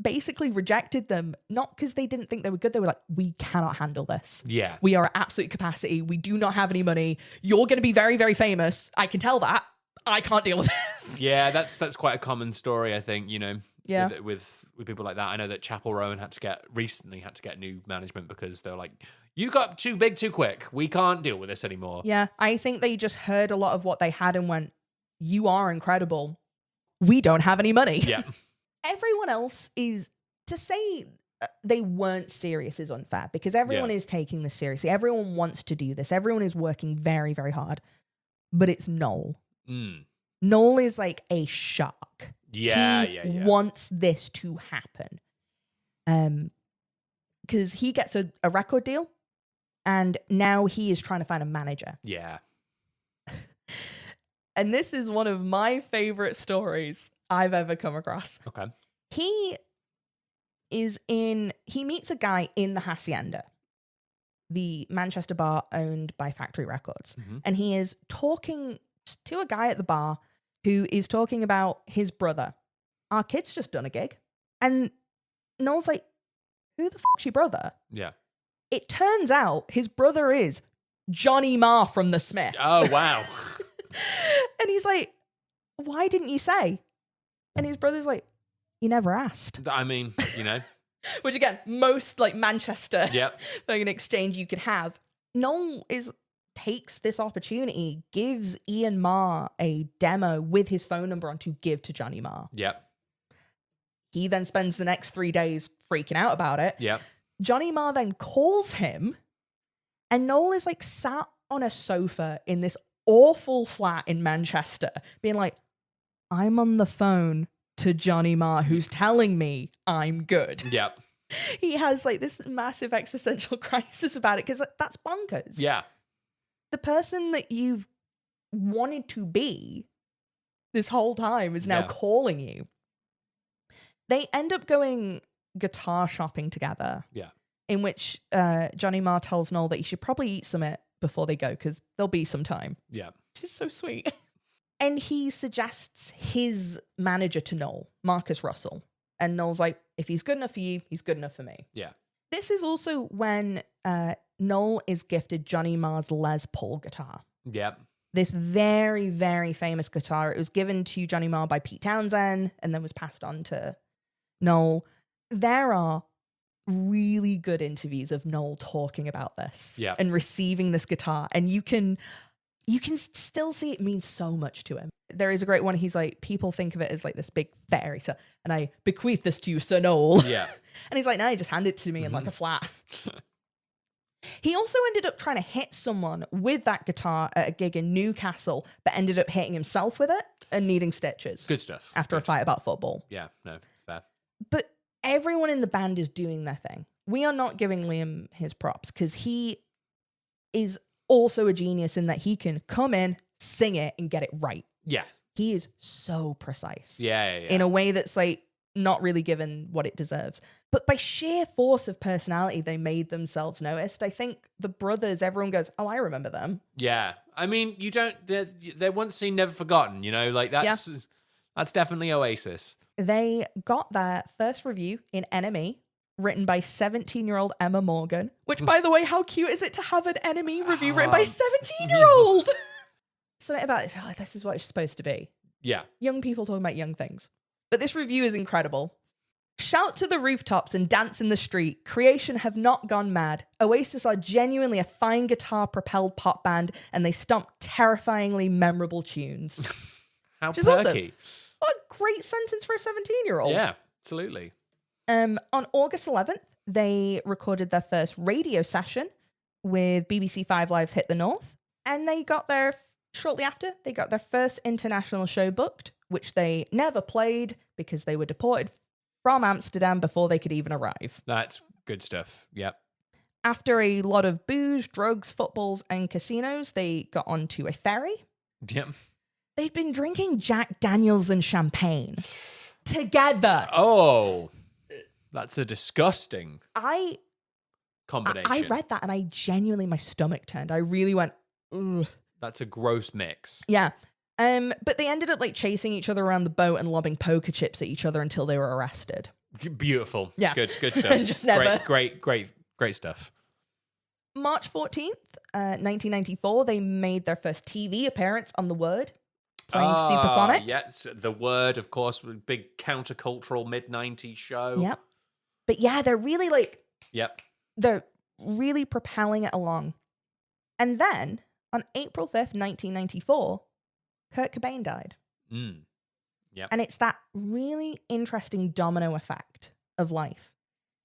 basically rejected them, not because they didn't think they were good. They were like, we cannot handle this. Yeah. We are at absolute capacity. We do not have any money. You're going to be very, very famous. I can tell that. I can't deal with this. Yeah, that's quite a common story, I think, Yeah. With people like that. I know that Chapel Roan recently had to get new management because they're like, you got too big too quick. We can't deal with this anymore. Yeah, I think they just heard a lot of what they had and went, you are incredible. We don't have any money. Yeah. Everyone else is, to say they weren't serious is unfair because everyone is taking this seriously. Everyone wants to do this. Everyone is working very, very hard. But it's Noel. Noel is like a shark. Yeah, he wants this to happen. Because he gets a record deal and now he is trying to find a manager. Yeah. And this is one of my favorite stories I've ever come across. Okay. He meets a guy in the Hacienda, the Manchester bar owned by Factory Records. Mm-hmm. And he is talking to a guy at the bar who is talking about his brother. Our kid's just done a gig. And Noel's like, who the fuck's your brother? Yeah. It turns out his brother is Johnny Marr from the Smiths. Oh, wow. And he's like, why didn't you say? And his brother's like, you never asked. I mean, Which again, most like Manchester an exchange you could have. Noel takes this opportunity, gives Ian Marr a demo with his phone number on to give to Johnny Marr. Yep. He then spends the next 3 days freaking out about it. Yep. Johnny Marr then calls him, and Noel is like sat on a sofa in this awful flat in Manchester, being like, I'm on the phone to Johnny Marr, who's telling me I'm good. Yep. he has like this massive existential crisis about it because that's bonkers. Yeah. The person that you've wanted to be this whole time is now Yeah. calling you. They end up going guitar shopping together. Yeah. In which Johnny Marr tells Noel that he should probably eat some before they go because there'll be some time. Yeah. Which is so sweet. And he suggests his manager to Noel, Marcus Russell. And Noel's like, if he's good enough for you, he's good enough for me. Yeah. This is also when Noel is gifted Johnny Marr's Les Paul guitar. Yeah. This very, very famous guitar. It was given to Johnny Marr by Pete Townsend and then was passed on to Noel. There are really good interviews of Noel talking about this and receiving this guitar. And you can still see it means so much to him. There is a great one. He's like, people think of it as like this big fairy. So, and I bequeath this to you, Sir Noel. Yeah. And he's like, no, just hand it to me in like a flat. He also ended up trying to hit someone with that guitar at a gig in Newcastle, but ended up hitting himself with it and needing stitches. Good stuff. After a fight about football. Yeah, no, it's fair. But everyone in the band is doing their thing. We are not giving Liam his props because he is also a genius in that he can come in, sing it, and get it right. Yeah. He is so precise. Yeah. In a way that's like not really given what it deserves. But by sheer force of personality, they made themselves noticed. I think the brothers, everyone goes, oh, I remember them. Yeah. I mean, they're once seen, never forgotten, you know, like that's definitely Oasis. They got their first review in NME, written by 17-year-old Emma Morgan, which, by the way, how cute is it to have an NME review written by a 17-year-old? Something about it, this is what it's supposed to be. Yeah. Young people talking about young things. But this review is incredible. Shout to the rooftops and dance in the street. Creation have not gone mad. Oasis are genuinely a fine guitar-propelled pop band, and they stomp terrifyingly memorable tunes. How perky. What a great sentence for a 17-year-old. Yeah, absolutely. On August 11th, they recorded their first radio session with BBC 5 Live's Hit the North, and shortly after, they got their first international show booked, which they never played because they were deported from Amsterdam before they could even arrive. That's good stuff. Yep. After a lot of booze, drugs, footballs, and casinos, they got onto a ferry. Yep. They'd been drinking Jack Daniels and champagne together. Oh, that's a disgusting combination. I read that and I genuinely, my stomach turned. I really went, ugh. That's a gross mix. Yeah. But they ended up like chasing each other around the boat and lobbing poker chips at each other until they were arrested. Beautiful. Yeah. Good stuff. Just never. Great stuff. March 14th, 1994, they made their first TV appearance on The Word, playing Supersonic. Yes, The Word, of course, big countercultural mid-90s show. Yep. But yeah, they're really they're really propelling it along. And then on April 5th, 1994, Kurt Cobain died. Yep. And it's that really interesting domino effect of life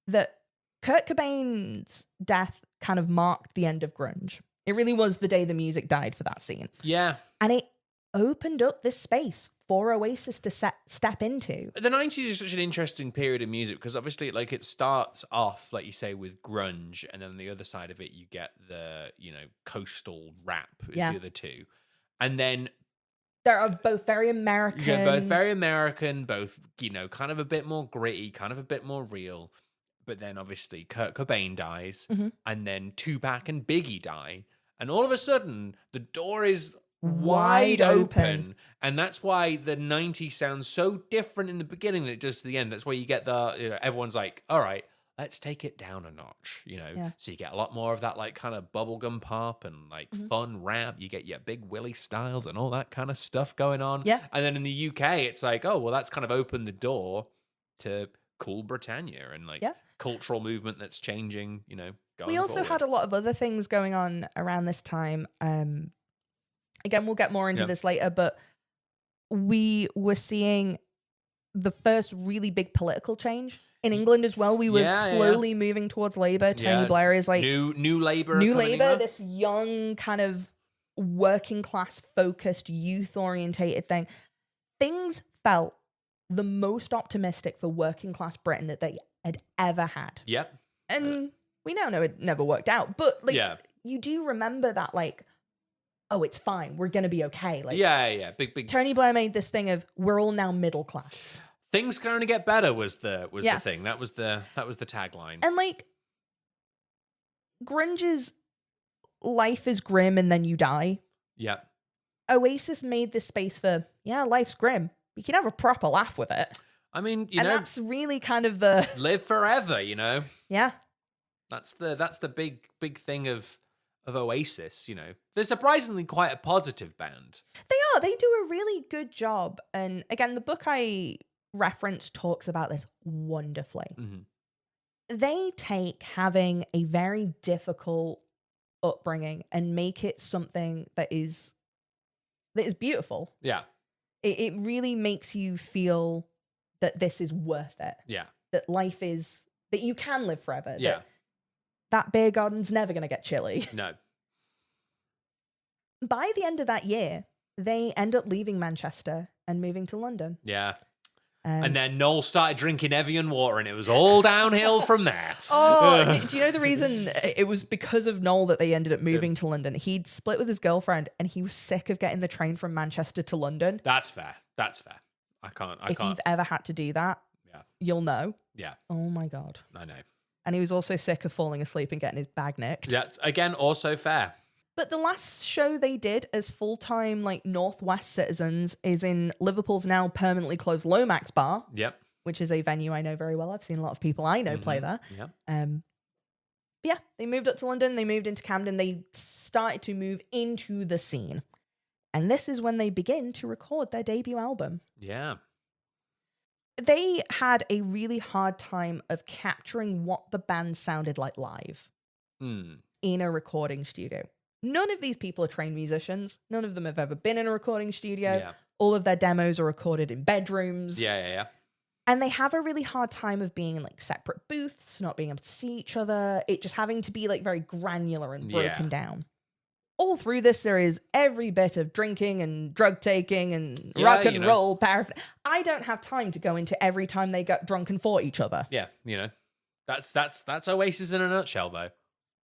that Kurt Cobain's death kind of marked the end of grunge. It really was the day the music died for that scene. Yeah. And it opened up this space for Oasis to step into. The 90s is such an interesting period of music because obviously like it starts off, like you say, with grunge, and then on the other side of it, you get the, coastal rap is the other two. And then they're both very American. Yeah, both very American, both, kind of a bit more gritty, kind of a bit more real. But then obviously Kurt Cobain dies, and then Tupac and Biggie die. And all of a sudden, the door is wide open. And that's why the 90s sounds so different in the beginning than it does to the end. That's why you get everyone's like, all right, let's take it down a notch, So you get a lot more of that like kind of bubblegum pop and like fun rap. You get your Big Willie Styles and all that kind of stuff going on. Yeah. And then in the UK, it's like, oh, well, that's kind of opened the door to Cool Britannia and like cultural movement that's changing, going We also forward. had a lot of other things going on around this time. Again, we'll get more into this later, but we were seeing the first really big political change in England as well. We were slowly moving towards Labour. Tony Blair is like new Labour. New Labour, this young kind of working class focused, youth orientated thing. Things felt the most optimistic for working class Britain that they had ever had. Yep. And we now know it never worked out. But like, Yeah. you do remember that, like, oh, it's fine. We're going to be okay. Like, Yeah. Big. Tony Blair made this thing of we're all now middle class. Things can only get better was the thing. That was the tagline. And like, grunge's life is grim and then you die. Yeah. Oasis made this space for, yeah, life's grim. You can have a proper laugh with it. I mean, And that's really kind of the... live forever, you know? Yeah. That's the big thing of Oasis, you know. They're surprisingly quite a positive band. They are. They do a really good job. And again, the book I referenced talks about this wonderfully. Mm-hmm. They take having a very difficult upbringing and make it something that is beautiful. Yeah. It really makes you feel that this is worth it. Yeah. That life is, that you can live forever. Yeah. That beer garden's never going to get chilly. No. By the end of that year, they end up leaving Manchester and moving to London. Yeah. And then Noel started drinking Evian water and it was all downhill from there. Oh, do you know the reason? It was because of Noel that they ended up moving to London. He'd split with his girlfriend and he was sick of getting the train from Manchester to London. That's fair. I can't. If you've ever had to do that, you'll know. Yeah. Oh my God. I know. And he was also sick of falling asleep and getting his bag nicked. Yeah, again, also fair. But the last show they did as full-time, like, Northwest citizens is in Liverpool's now permanently closed Lomax Bar. Yep. Which is a venue I know very well. I've seen a lot of people I know play there. Yeah. They moved up to London. They moved into Camden. They started to move into the scene. And this is when they begin to record their debut album. Yeah. They had a really hard time of capturing what the band sounded like live in a recording studio. None of these people are trained musicians. None of them have ever been in a recording studio. Yeah. All of their demos are recorded in bedrooms. Yeah. And they have a really hard time of being in like separate booths, not being able to see each other. It just having to be like very granular and broken down. All through this, there is every bit of drinking and drug taking and rock and roll paraphernalia. I don't have time to go into every time they got drunk and fought each other. Yeah, you know, that's Oasis in a nutshell, though.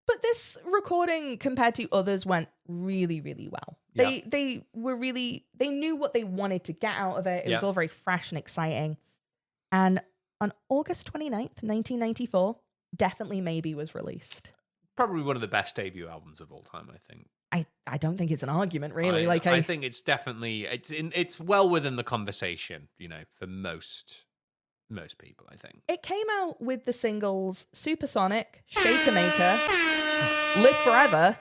But this recording, compared to others, went really, really well. They were really, they knew what they wanted to get out of it. It was all very fresh and exciting. And on August 29th, 1994, Definitely Maybe was released. Probably one of the best debut albums of all time, I think. I don't think it's an argument, really. I think it's definitely, it's well within the conversation, you know, for most people, I think. It came out with the singles Supersonic, Shaker Maker, Live Forever,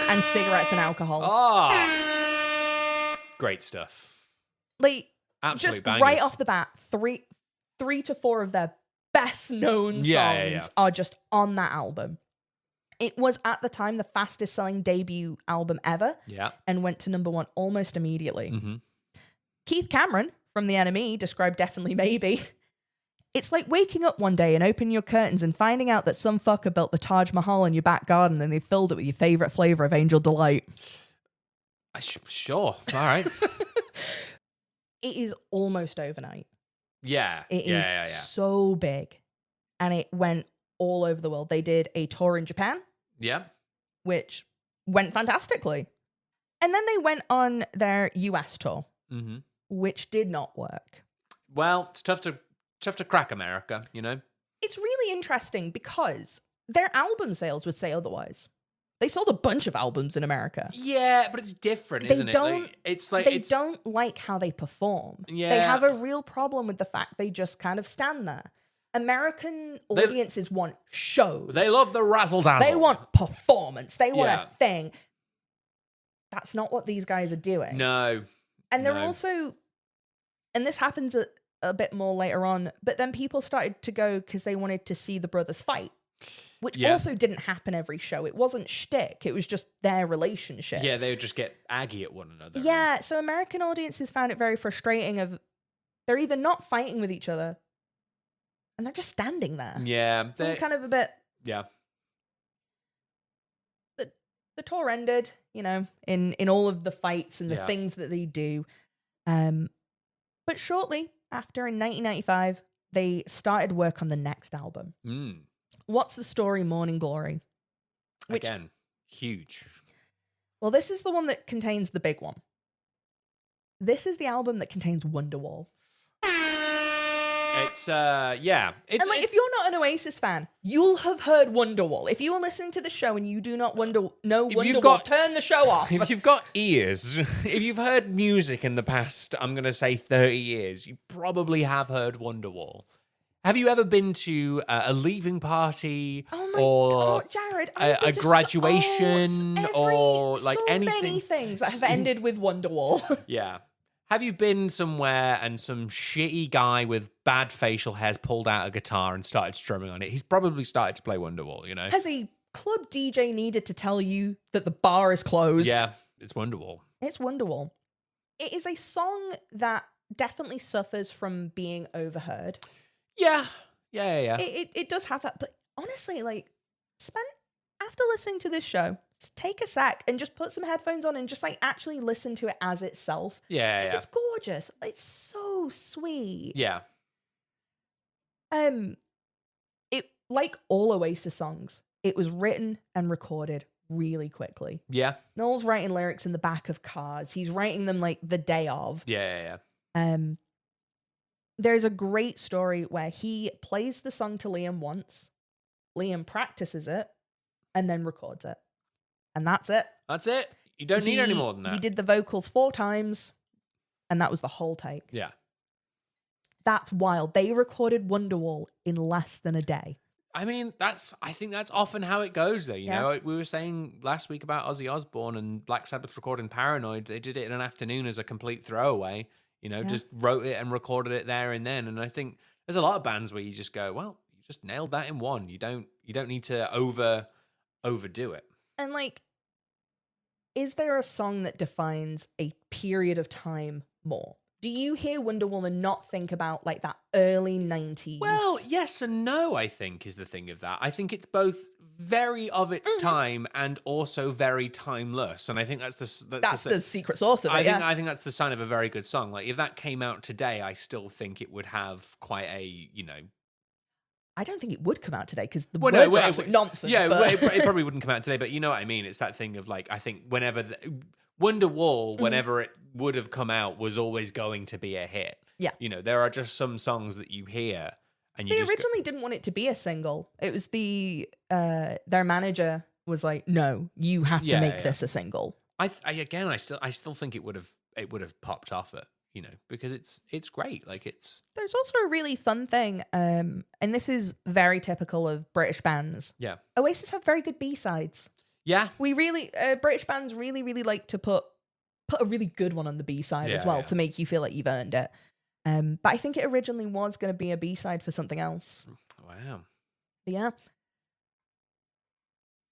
and Cigarettes and Alcohol. Oh, great stuff. Like, absolute just bangers. right off the bat, three to four of their best known songs are just on that album. It was at the time the fastest selling debut album ever. Yeah. And went to number one almost immediately. Mm-hmm. Keith Cameron from The NME described Definitely Maybe. It's like waking up one day and opening your curtains and finding out that some fucker built the Taj Mahal in your back garden and they filled it with your favorite flavor of Angel Delight. Sure. All right. It is almost overnight. Yeah. It is so big. And it went all over the world. They did a tour in Japan. Yeah. Which went fantastically. And then they went on their US tour, which did not work. Well, it's tough to crack America, you know? It's really interesting because their album sales would say otherwise. They sold a bunch of albums in America. Yeah, but it's different, isn't it? They don't like how they perform. Yeah. They have a real problem with the fact they just kind of stand there. American audiences want shows. They love the razzle-dazzle. They want performance. They want a thing. That's not what these guys are doing. No. And they're also, and this happens a bit more later on, but then people started to go because they wanted to see the brothers fight, which also didn't happen every show. It wasn't shtick. It was just their relationship. Yeah, they would just get aggy at one another. Yeah, so American audiences found it very frustrating of they're either not fighting with each other and they're just standing there. Yeah. So kind of a bit... Yeah. The tour ended, you know, in all of the fights and the things that they do. But shortly after, in 1995, they started work on the next album. What's the Story, Morning Glory? Again, huge. Well, this is the one that contains the big one. This is the album that contains Wonderwall. It's yeah. And like, if you're not an Oasis fan, you'll have heard Wonderwall. If you are listening to the show and you do not know Wonderwall, turn the show off. If you've got ears, if you've heard music in the past, I'm going to say 30 years, you probably have heard Wonderwall. Have you ever been to a leaving party or Jared, a graduation or like anything? Many things that have ended with Wonderwall. Yeah. Have you been somewhere and some shitty guy with bad facial hairs pulled out a guitar and started strumming on it? He's probably started to play Wonderwall, you know? Has a club DJ needed to tell you that the bar is closed? Yeah, it's Wonderwall. It's Wonderwall. It is a song that definitely suffers from being overheard. Yeah. It does have that, but honestly, like, after listening to this show, take a sec and just put some headphones on and just like actually listen to it as itself. Yeah. It's gorgeous. It's so sweet. Yeah. It, like all Oasis songs, it was written and recorded really quickly. Yeah. Noel's writing lyrics in the back of cars. He's writing them like the day of. Yeah. There's a great story where he plays the song to Liam once, Liam practices it, and then records it. And that's it. That's it. You don't need any more than that. He did the vocals 4 times, and that was the whole take. Yeah. That's wild. They recorded Wonderwall in less than a day. I mean, I think that's often how it goes, though. You know, we were saying last week about Ozzy Osbourne and Black Sabbath recording Paranoid. They did it in an afternoon as a complete throwaway. You know, just wrote it and recorded it there and then. And I think there's a lot of bands where you just go, well, you just nailed that in one. You don't need to overdo it. And like, is there a song that defines a period of time more? Do you hear Wonderwall and not think about like that early 90s? Well, yes and no, I think, is the thing of that. I think it's both very of its time and also very timeless. And I think that's the secret sauce of it. I think that's the sign of a very good song. Like, if that came out today, I still think it would have quite a, you know... I don't think it would come out today because the words are absolute nonsense. Yeah, but... it probably wouldn't come out today, but you know what I mean? It's that thing of like, I think whenever... Wonderwall, whenever it would have come out, was always going to be a hit. Yeah. You know, there are just some songs that you hear and you They originally didn't want it to be a single. It was their manager was like, no, you have to make this a single. I still think it would have popped off it, you know, because it's great. Like, There's also a really fun thing, and this is very typical of British bands. Yeah. Oasis have very good B-sides. Yeah. We really, British bands really, really like to put a really good one on the B-side as well to make you feel like you've earned it. But I think it originally was going to be a B-side for something else. Wow. But yeah.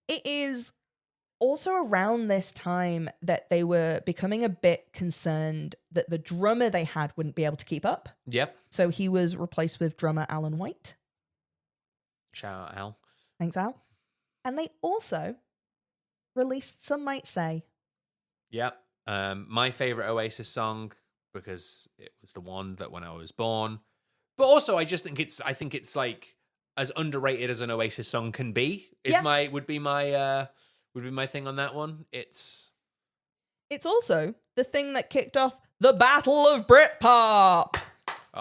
It is also around this time that they were becoming a bit concerned that the drummer they had wouldn't be able to keep up. Yep. So he was replaced with drummer Alan White. Shout out, Al. Thanks, Al. And they also released Some Might Say. Yep. My favorite Oasis song, because it was the one that when I was born. But also, I think it's like as underrated as an Oasis song can be. Would be my thing on that one. It's also the thing that kicked off the Battle of Britpop.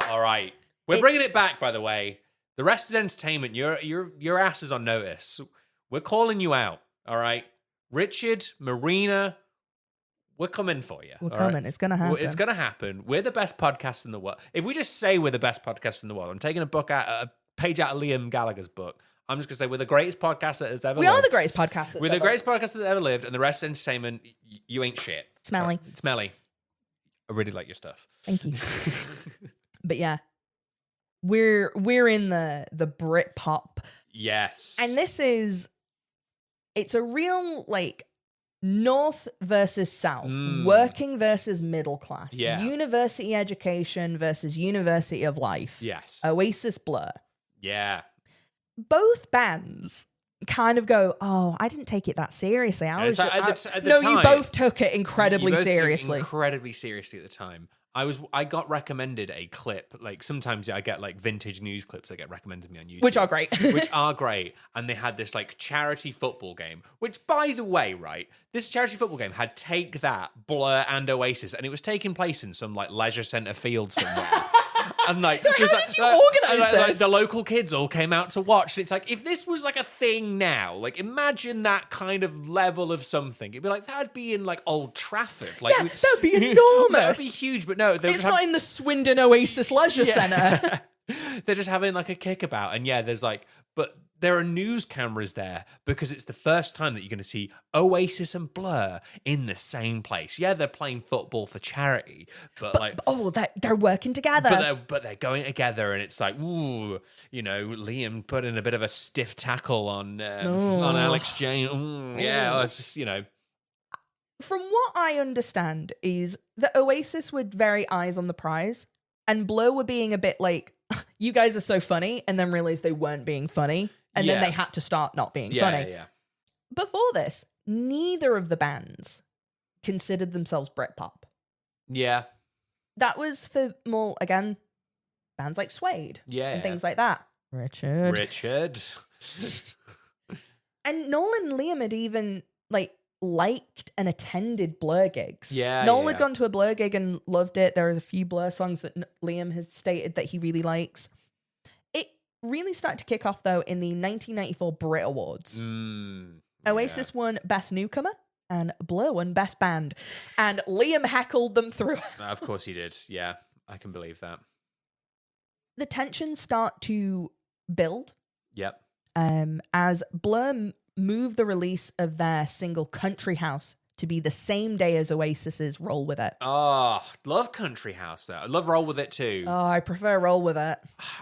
All right, we're bringing it back. By the way, the rest is entertainment. Your ass is on notice. We're calling you out. All right. Richard, Marina, we're coming for you. We're coming. Right? It's going to happen. It's going to happen. We're the best podcast in the world. If we just say we're the best podcast in the world, I'm taking a page out of Liam Gallagher's book. I'm just going to say we're the greatest podcast that has ever lived. We are the greatest podcast We're the greatest podcast that ever lived, and the rest is entertainment. You ain't shit. Smelly. Right? Smelly. I really like your stuff. Thank you. But yeah, we're in the Britpop. Yes. And it's a real, like, North versus South, working versus middle class, university education versus university of life. Yes. Oasis, Blur. Yeah. Both bands kind of go, oh, I didn't take it that seriously. At the no, time, you both took it incredibly seriously. Incredibly seriously at the time. I got recommended a clip. Like sometimes I get like vintage news clips that get recommended to me on YouTube. Which are great. Which are great. And they had this like charity football game, which by the way, right, this charity football game had Take That, Blur and Oasis, and it was taking place in some like leisure centre field somewhere. And like, How did you organise this? Like, the local kids all came out to watch. And it's like, if this was like a thing now, like imagine that kind of level of something. It'd be like, that'd be in like Old Trafford. Like, yeah, that'd be enormous. That'd be huge, but no. It's not in the Swindon Oasis Leisure Centre. They're just having like a kickabout. And yeah, there's like, but there are news cameras there because it's the first time that you're going to see Oasis and Blur in the same place. Yeah, they're playing football for charity, but like, they're working together. But they're going together, and it's like, ooh, you know, Liam put in a bit of a stiff tackle on Alex James. Yeah, it's just, you know. From what I understand, is that Oasis were very eyes on the prize, and Blur were being a bit like, you guys are so funny, and then realized they weren't being funny. And then they had to start not being funny. Yeah. Before this, neither of the bands considered themselves Britpop. Yeah. That was for more, again, bands like Suede. And things like that. Richard. And Noel and Liam had even liked and attended Blur gigs. Noel had gone to a Blur gig and loved it. There are a few Blur songs that Liam has stated that he really likes. Really started to kick off, though, in the 1994 Brit Awards. Oasis won Best Newcomer, and Blur won Best Band. And Liam heckled them through. Of course he did. Yeah, I can believe that. The tensions start to build. Yep. As Blur moved the release of their single Country House to be the same day as Oasis's Roll With It. Oh, love Country House, though. I love Roll With It, too. Oh, I prefer Roll With It.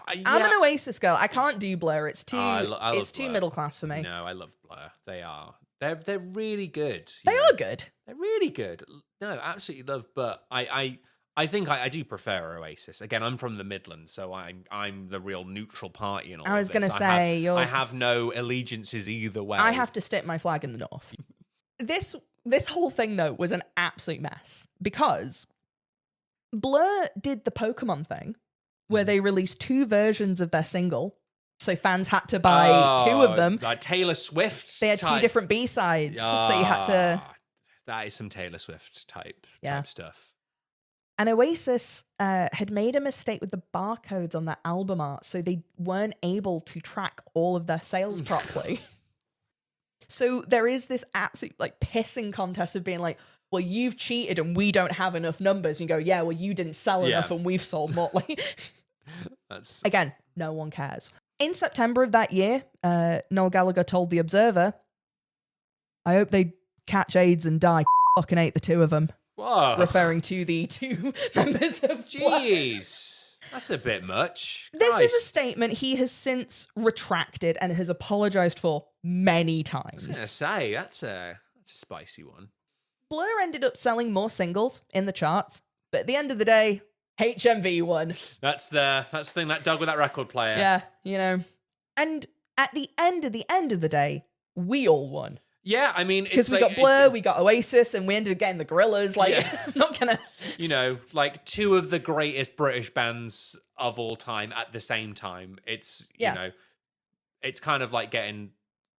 I'm an Oasis girl. I can't do Blur. It's too it's too middle class for me. No, I love Blur. They are. They're really good. They are good. They're really good. No, absolutely love, but I think I do prefer Oasis. Again, I'm from the Midlands, so I'm the real neutral party in all of this. I was going to say... I have no allegiances either way. I have to stick my flag in the north. This whole thing, though, was an absolute mess because Blur did the Pokemon thing where they released 2 versions of their single. So fans had to buy 2 of them. Like Taylor Swift. They had 2 different B-sides. So you had to... That is some Taylor Swift type stuff. And Oasis had made a mistake with the barcodes on their album art. So they weren't able to track all of their sales properly. So there is this absolute pissing contest of being like, well, you've cheated and we don't have enough numbers. And you go, yeah, well, you didn't sell enough and we've sold more. That's... Again, no one cares. In September of that year, Noel Gallagher told The Observer, I hope they catch AIDS and die. Fucking hate the 2 of them. Whoa. Referring to the 2 members of Jeez. That's a bit much. This is a statement he has since retracted and has apologized for many times. I was going to say, that's a spicy one. Blur ended up selling more singles in the charts, but at the end of the day, HMV won. That's the thing, that dog with that record player. Yeah, you know. And at the end of the day, we all won. Yeah, I mean... Because we got Blur, we got Oasis, and we ended up getting the Gorillaz. I'm not going to... You know, 2 of the greatest British bands of all time at the same time. It's, you know, it's kind of like getting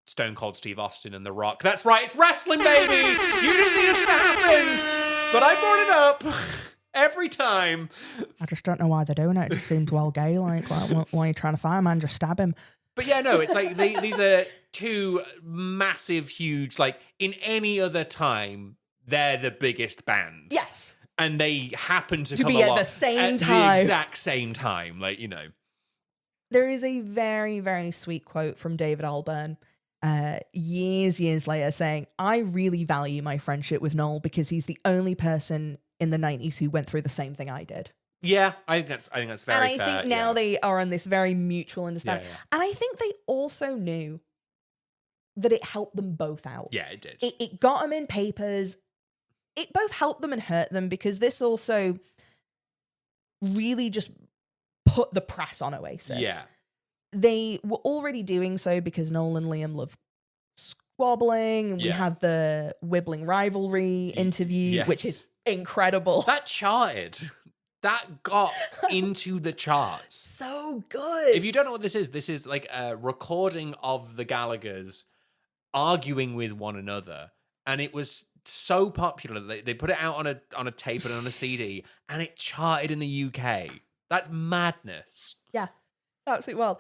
Stone Cold Steve Austin and The Rock. That's right, it's wrestling, baby! You didn't think it was going to happen, but I brought it up every time. I just don't know why they're doing it. It just seems well gay. Why are you trying to fight a man? Just stab him. But yeah, no, it's like these are 2 massive, huge, in any other time, they're the biggest band. Yes. And they happen to come be along at the same at time. the exact same time. There is a very, very sweet quote from David Albarn years later saying, I really value my friendship with Noel because he's the only person in the 90s who went through the same thing I did. Yeah, I think that's very fair. And I think now they are on this very mutual understanding. Yeah. And I think they also knew that it helped them both out. Yeah, it did. It got them in papers. It both helped them and hurt them because this also really just put the press on Oasis. Yeah. They were already doing so because Noel and Liam love squabbling. We have the Wibbling Rivalry interview, which is incredible. That charted. That got into the charts. So good. If you don't know what this is like a recording of the Gallaghers arguing with one another, and it was so popular they put it out on a tape and on a CD, and it charted in the UK. That's madness. Yeah, absolutely wild.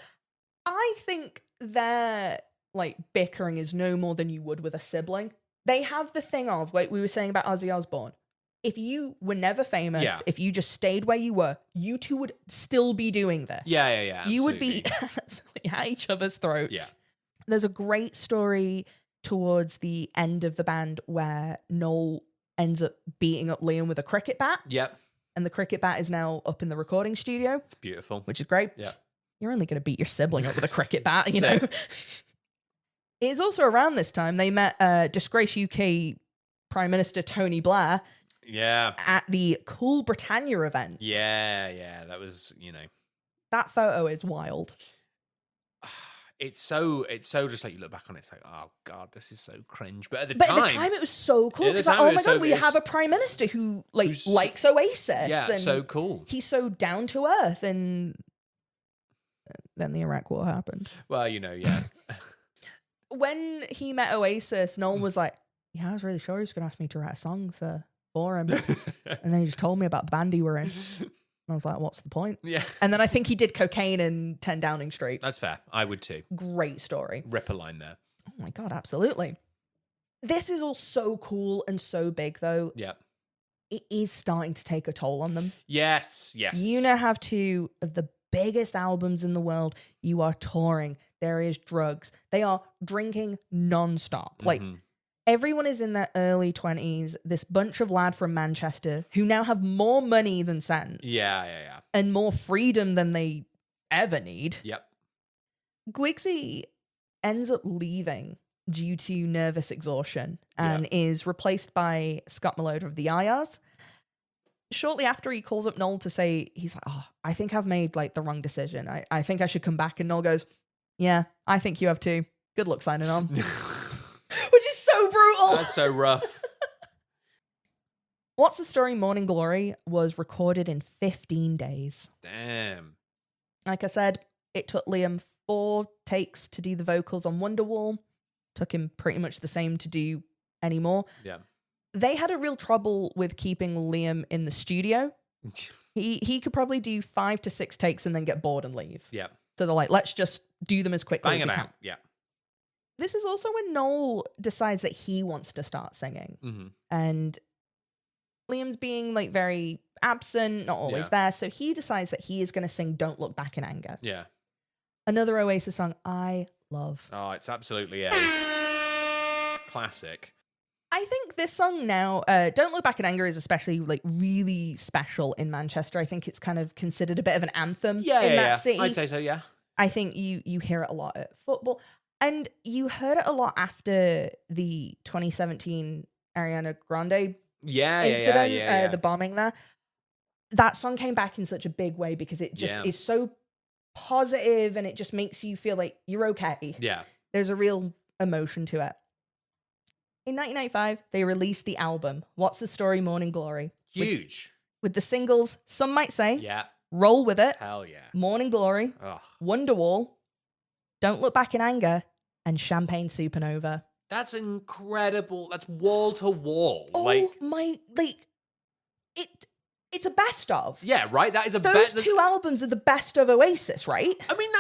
I think their like bickering is no more than you would with a sibling. They have the thing of, like we were saying about Ozzy Osbourne. If you were never famous, Yeah. if you just stayed where you were, you two would still be doing this. Yeah. You would be absolutely. at each other's throats. Yeah. There's a great story towards the end of the band where Noel ends up beating up Liam with a cricket bat. Yep. And the cricket bat is now up in the recording studio. It's beautiful. Which is great. Yeah. You're only going to beat your sibling up with a cricket bat, you know. It is also around this time they met disgraced UK Prime Minister Tony Blair Yeah. at the Cool Britannia event. Yeah. That was, That photo is wild. It's so just like you look back on it, it's like, oh God, this is so cringe. But at the But time, at the time it was so cool. At the Because like, time, oh it my was God, so- we it's- have a Prime Minister who who's- likes Oasis. yeah, and so cool. he's so down to earth. And then the Iraq War happened. Well, yeah. When he met Oasis, Noel was like, yeah, I was really sure he was going to ask me to write a song for him. And then he just told me about the band he were in. And I was like, what's the point? Yeah. And then I think he did cocaine in 10 Downing Street. That's fair. I would too. Great story. Rip a line there. Oh my God, absolutely. This is all so cool and so big, though. Yeah. It is starting to take a toll on them. Yes. You now have two of the biggest albums in the world. You are touring. There is drugs. They are drinking nonstop. Like, Mhm. everyone is in their early 20s. This bunch of lad from Manchester who now have more money than sense. Yeah. And more freedom than they ever need. Yep. Gwigsy ends up leaving due to nervous exhaustion and is replaced by Scott Malode of the IRs. Shortly after, he calls up Noel to say, he's like, oh, I think I've made like the wrong decision. I think I should come back. And Noel goes, yeah, I think you have too. Good luck signing on. Which is so brutal. That's so rough. What's the Story Morning Glory was recorded in 15 days. Damn. Like I said, it took Liam 4 takes to do the vocals on Wonderwall. Took him pretty much the same to do any more. Yeah. They had a real trouble with keeping Liam in the studio. He could probably do 5 to 6 takes and then get bored and leave. Yeah. So they're like, let's just do them as quickly Bang as it we can. out. Yeah. This is also when Noel decides that he wants to start singing. Mm-hmm. And Liam's being like very absent, not always there. So he decides that he is going to sing Don't Look Back in Anger. Yeah. Another Oasis song I love. Oh, it's absolutely a classic. I think this song now, Don't Look Back in Anger, is especially like really special in Manchester. I think it's kind of considered a bit of an anthem in that city. I'd say so, yeah. I think you hear it a lot at football. And you heard it a lot after the 2017 Ariana Grande incident, the bombing there. That song came back in such a big way because it just is so positive and it just makes you feel like you're okay. Yeah. There's a real emotion to it. In 1995, they released the album, What's the Story, Morning Glory. Huge. With the singles, some might say, Yeah. Roll With It, Hell yeah. Morning Glory, Oh, Wonderwall, Don't Look Back in Anger, and Champagne Supernova. that's incredible. That's wall to wall. It's a best of. Yeah, right? That is a Those two albums are the best of Oasis, right? I mean,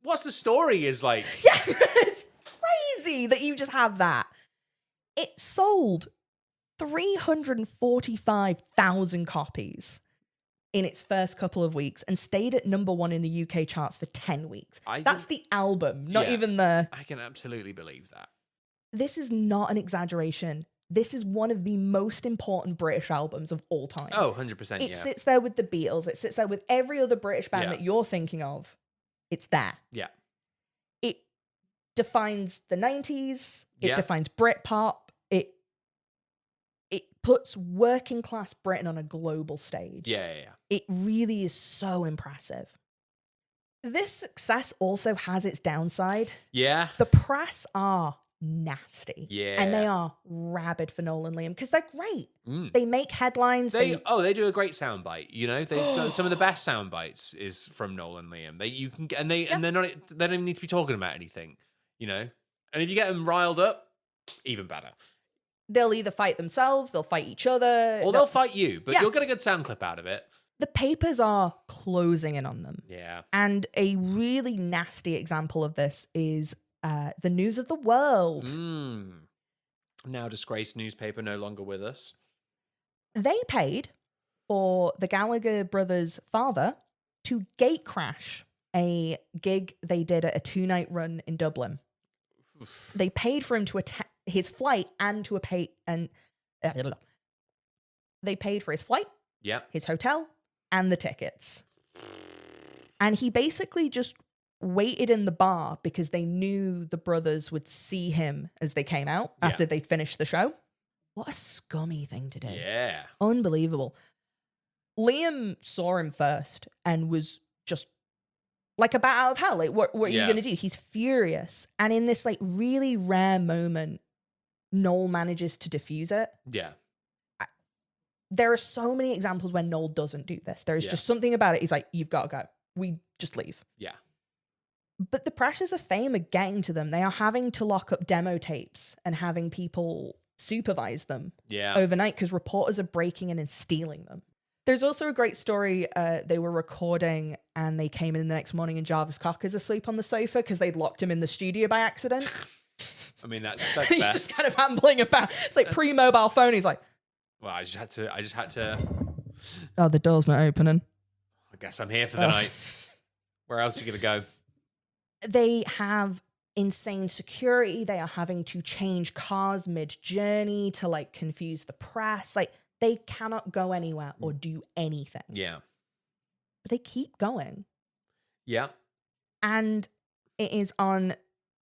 What's the Story is like. Yeah, it's crazy that you just have that. It sold 345,000 copies in its first couple of weeks and stayed at number 1 in the UK charts for 10 weeks. That's the album, not even the... I can absolutely believe that. This is not an exaggeration. This is one of the most important British albums of all time. Oh, 100%, It sits there with the Beatles. It sits there with every other British band that you're thinking of. It's there. Yeah. It defines the 90s. It Yeah. defines Britpop. It puts working class Britain on a global stage. Yeah. It really is so impressive. This success also has its downside. Yeah. The press are nasty. Yeah. And they are rabid for Noel and Liam because they're great. Mm. They make headlines. They do a great soundbite. You know, they've got some of the best sound bites is from Noel and Liam. And they don't even need to be talking about anything. You know, and if you get them riled up, even better. They'll either fight themselves, they'll fight each other, or they'll fight you. But Yeah. you'll get a good sound clip out of it. The papers are closing in on them. Yeah. And a really nasty example of this is the News of the World. Now disgraced newspaper, no longer with us. They paid for the Gallagher brothers' father to gate crash a gig they did at a 2-night run in Dublin. They paid for him to his flight and to they paid for his flight, his hotel, and the tickets. And he basically just waited in the bar because they knew the brothers would see him as they came out after they'd finished the show. What a scummy thing to do. Yeah. Unbelievable. Liam saw him first and was just like a bat out of hell. Like, what are you going to do? He's furious. And in this like really rare moment, Noel manages to diffuse it. Yeah. There are so many examples where Noel doesn't do this. There is just something about it. He's like, you've got to go. We just leave. Yeah. But the pressures of fame are getting to them. They are having to lock up demo tapes and having people supervise them overnight because reporters are breaking in and stealing them. There's also a great story. They were recording and they came in the next morning and Jarvis Cocker's asleep on the sofa because they'd locked him in the studio by accident. I mean, that's He's fair. just kind of ambling about. It's like pre-mobile phone. He's like, well, I just had to. oh, the door's not opening. I guess I'm here for the night. Where else are you going to go? They have insane security. They are having to change cars mid-journey to like confuse the press. Like they cannot go anywhere or do anything. Yeah. But they keep going. Yeah. And it is on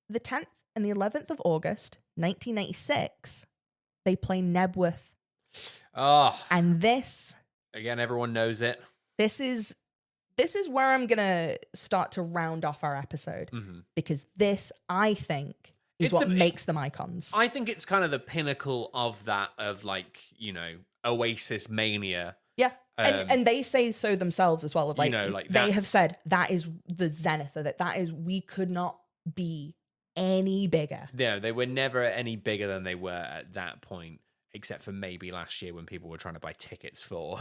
the 10th and the 11th of August, 1996. They play Nebworth. Oh. And this... Again, everyone knows it. This is where I'm going to start to round off our episode. Mm-hmm. Because this, I think, is what makes them icons. I think it's kind of the pinnacle of that, of like, you know, Oasis mania. Yeah. And they say so themselves as well. Of like, you know, like they have said that is the zenith of it. That is, we could not be any bigger. Yeah, they were never any bigger than they were at that point. Except for maybe last year when people were trying to buy tickets for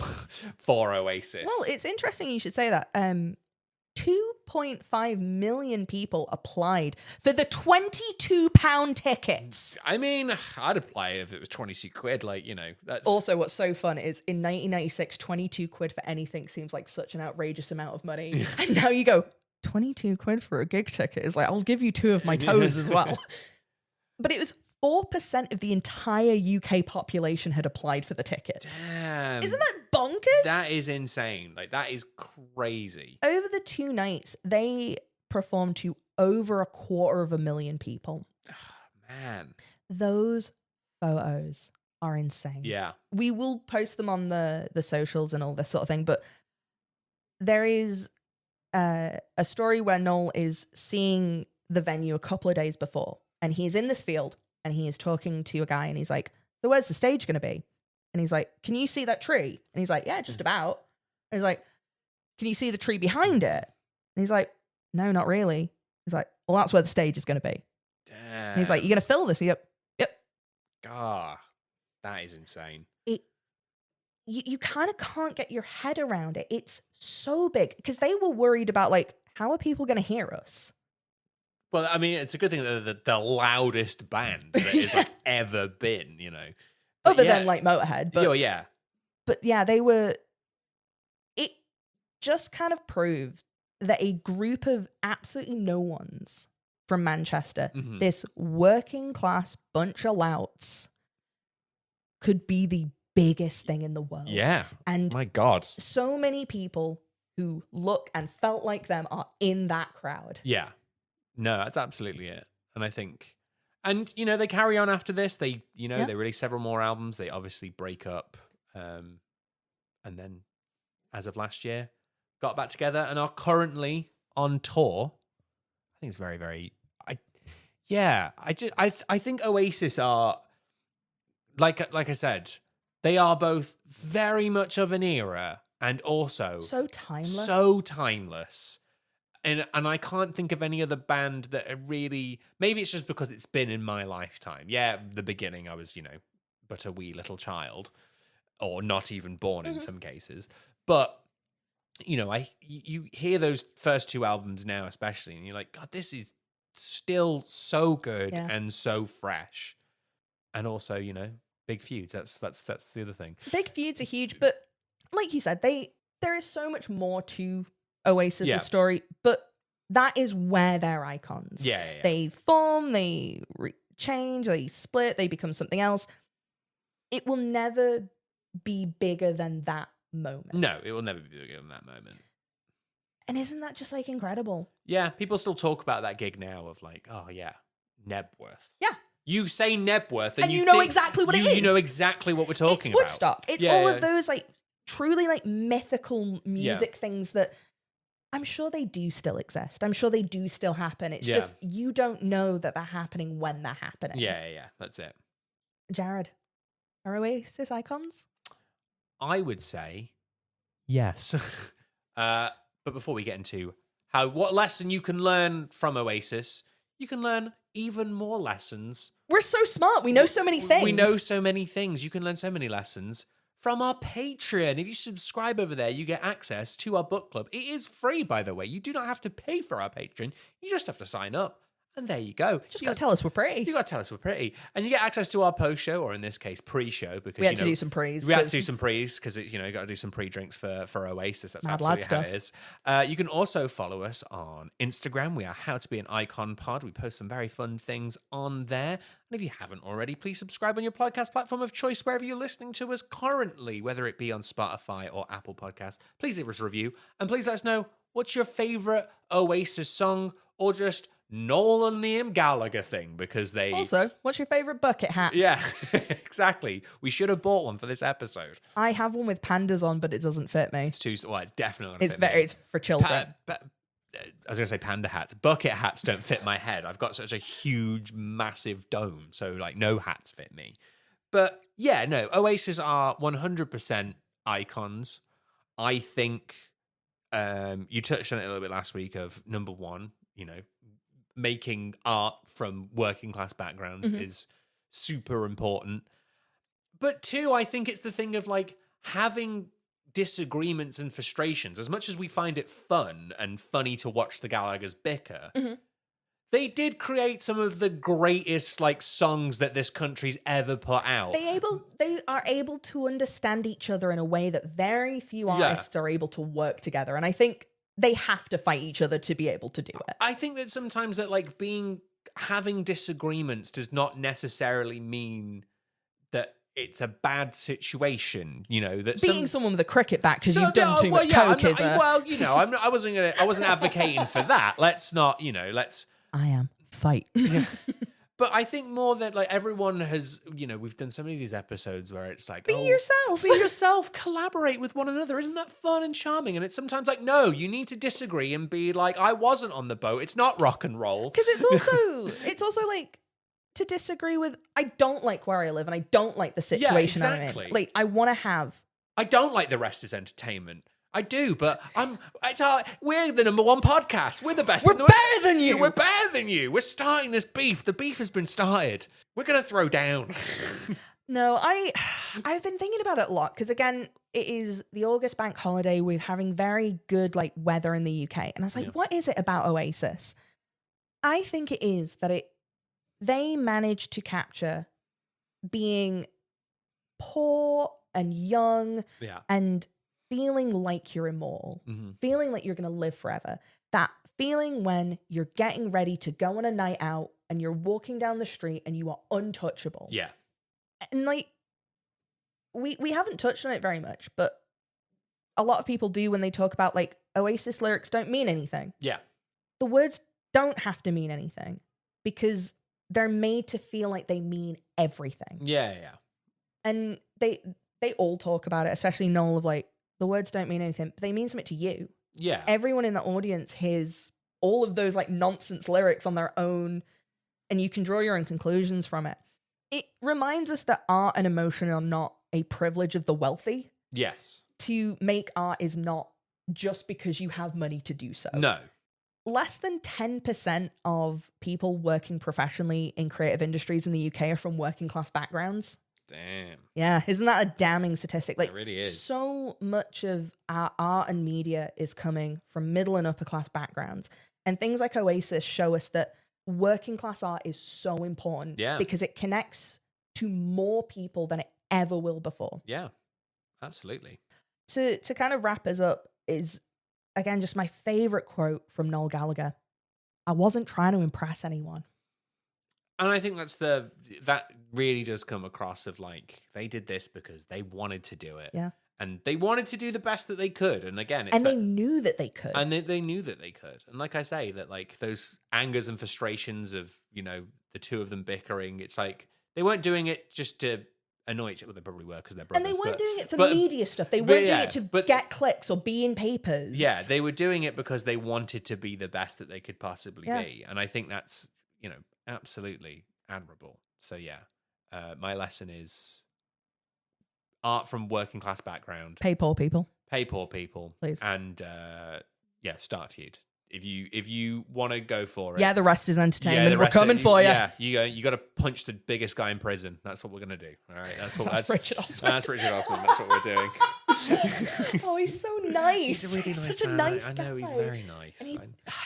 Oasis. Well, it's interesting you should say that. 2.5 million people applied for the £22 tickets. I mean, I'd apply if it was 22 quid. Like, you know, that's... Also, what's so fun is in 1996, 22 quid for anything seems like such an outrageous amount of money. And now you go, 22 quid for a gig ticket is like, I'll give you 2 of my toes as well. But it was 4% of the entire UK population had applied for the tickets. Damn. Isn't that bonkers? That is insane. Like, that is crazy. Over the 2 nights, they performed to over 250,000 people. Oh, man. Those photos are insane. Yeah. We will post them on the socials and all this sort of thing, but there is a story where Noel is seeing the venue a couple of days before, and he's in this field, and he is talking to a guy, and he's like, so where's the stage going to be? And he's like, can you see that tree? And he's like, yeah, just about. And he's like, can you see the tree behind it? And he's like, no, not really. He's like, well, that's where the stage is going to be. Damn. And he's like, you're going to fill this? And he's like, yep. God, that is insane. You kind of can't get your head around it. It's so big because they were worried about like, how are people going to hear us? Well, I mean, it's a good thing that they're the loudest band that has like ever been, you know. But other than like Motorhead. But, yeah. But yeah, they were... It just kind of proved that a group of absolutely no ones from Manchester, this working class bunch of louts, could be the biggest thing in the world. Yeah. And my God. So many people who look and felt like them are in that crowd. Yeah. No, that's absolutely it. And I think, and you know, they carry on after this. They, you know, they release several more albums. They obviously break up. And then as of last year, got back together and are currently on tour. I think it's very, very, Yeah, I think Oasis are like I said, they are both very much of an era and also So timeless. so timeless. And I can't think of any other band that are really. Maybe it's just because it's been in my lifetime. Yeah, the beginning I was, but a wee little child, or not even born in some cases. But you hear those first two albums now, especially, and you're like, God, this is still so good Yeah. and so fresh. And also, big feuds. That's the other thing. Big feuds are huge, but like you said, there is so much more to Oasis' story, but that is where they're icons. Yeah. They form, they change, they split, they become something else. It will never be bigger than that moment. No, it will never be bigger than that moment. And isn't that just like incredible? Yeah, people still talk about that gig now of like, oh yeah, Nebworth. Yeah. You say Nebworth and you know exactly what it is. You know exactly what we're talking it's Woodstock. about. It's all of those like truly like mythical music things that I'm sure they do still exist. I'm sure they do still happen. It's just you don't know that they're happening when they're happening. Yeah. That's it. Jared, are Oasis icons? I would say yes. But before we get into what lesson you can learn from Oasis, you can learn even more lessons. We're so smart. We know so many things. We know so many things. You can learn so many lessons from our Patreon. If you subscribe over there, you get access to our book club. It is free, by the way. You do not have to pay for our Patreon. You just have to sign up. And there you go. Just got to tell us we're pretty. You got to tell us we're pretty. And you get access to our post-show, or in this case, pre-show. Because we had to do some pre's. We had to do some pre's because, you got to do some pre-drinks for Oasis. That's Mad absolutely how stuff. it is. You can also follow us on Instagram. We are How to Be an Icon Pod. We post some very fun things on there. And if you haven't already, please subscribe on your podcast platform of choice, wherever you're listening to us currently, whether it be on Spotify or Apple Podcasts. Please leave us a review. And please let us know what's your favorite Oasis song, or just Noel and Liam Gallagher thing, because they... Also, what's your favorite bucket hat? Yeah, exactly. We should have bought one for this episode. I have one with pandas on, but it doesn't fit me. It's definitely not. It's for children. I was going to say panda hats. Bucket hats don't fit my head. I've got such a huge, massive dome, so like no hats fit me. But yeah, no, Oasis are 100% icons. I think you touched on it a little bit last week of number one, making art from working class backgrounds is super important. But two, I think it's the thing of like having disagreements and frustrations. As much as we find it fun and funny to watch the Gallaghers bicker, they did create some of the greatest like songs that this country's ever put out. They are able to understand each other in a way that very few artists are able to work together. And I think they have to fight each other to be able to do it. I think that sometimes that like having disagreements does not necessarily mean that it's a bad situation, that beating someone with a cricket bat because you've done too much coke is I wasn't advocating for that. Let's not, I am. Fight. But I think more that like everyone has, we've done so many of these episodes where it's like, be yourself, collaborate with one another. Isn't that fun and charming? And it's sometimes like, no, you need to disagree and be like, I wasn't on the boat. It's not rock and roll. Because it's also like to disagree with, I don't like where I live and I don't like the situation I'm in. Like, I want to have. I don't like The Rest is Entertainment. I do, but it's hard. We're the number one podcast. We're the best. We're better than you. We're better than you. We're starting this beef. The beef has been started. We're going to throw down. No, I've been thinking about it a lot because, again, it is the August bank holiday. We're having very good like weather in the UK. And I was like, what is it about Oasis? I think it is that they managed to capture being poor and young and feeling like you're immortal, feeling like you're going to live forever. That feeling when you're getting ready to go on a night out and you're walking down the street and you are untouchable. Yeah. And like, we haven't touched on it very much, but a lot of people do when they talk about like Oasis lyrics don't mean anything. Yeah. The words don't have to mean anything because they're made to feel like they mean everything. Yeah. And they all talk about it, especially Noel, of like, the words don't mean anything, but they mean something to you. Yeah. Everyone in the audience hears all of those like nonsense lyrics on their own and you can draw your own conclusions from it. It reminds us that art and emotion are not a privilege of the wealthy. Yes. To make art is not just because you have money to do so. No. Less than 10% of people working professionally in creative industries in the UK are from working class backgrounds. Damn. Yeah, isn't that a damning statistic? Like, it really is. So much of our art and media is coming from middle and upper class backgrounds. And things like Oasis show us that working class art is so important because it connects to more people than it ever will before. Yeah, absolutely. To kind of wrap us up is, again, just my favorite quote from Noel Gallagher. I wasn't trying to impress anyone. And I think that really does come across of like, they did this because they wanted to do it. Yeah. And they wanted to do the best that they could. And again, they knew that they could. And they knew that they could. And like I say, that like those angers and frustrations of, you know, the two of them bickering, it's like they weren't doing it just to annoy each other. Well, they probably were because they're brothers. And they weren't doing it for media stuff. They weren't doing it to get clicks or be in papers. Yeah, they were doing it because they wanted to be the best that they could possibly be. And I think that's, you know, absolutely admirable. So yeah, my lesson is art from working class background. Pay poor people. Pay poor people. Please. And start a feud. If you want to go for it. Yeah, the rest is entertainment. We're coming for you. Yeah, you got to punch the biggest guy in prison. That's what we're gonna do. All right, that's Richard Osman. That's Richard Osman. That's what we're doing. Oh, he's so nice. He's a really nice such man. a nice guy. I know he's very nice.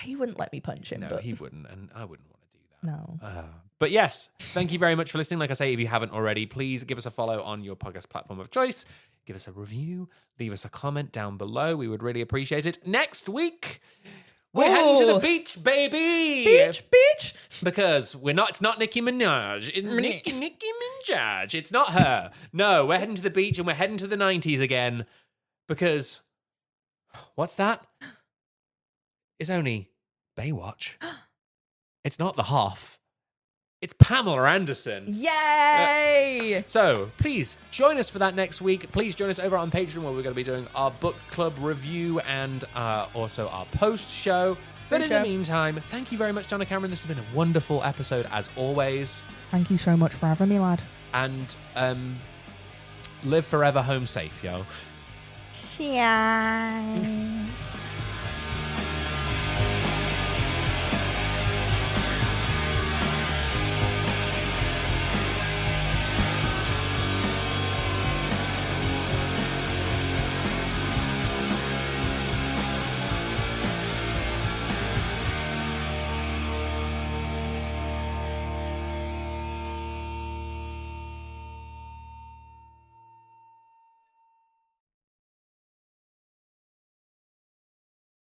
He wouldn't let me punch him. No, but he wouldn't, and I wouldn't want to do that. No. But yes, thank you very much for listening. Like I say, if you haven't already, please give us a follow on your podcast platform of choice. Give us a review. Leave us a comment down below. We would really appreciate it. Next week, we're heading to the beach, baby. Beach. Because it's not Nicki Minaj. It's Nicki Minaj. It's not her. No, we're heading to the beach and we're heading to the 90s again. Because, what's that? It's only Baywatch. It's not The Hoff. It's Pamela Anderson. Yay! So please join us for that next week. Please join us over on Patreon where we're going to be doing our book club review and also our post show. But in the meantime, thank you very much, Donna Cameron. This has been a wonderful episode as always. Thank you so much for having me, lad. And live forever home safe, yo. Bye.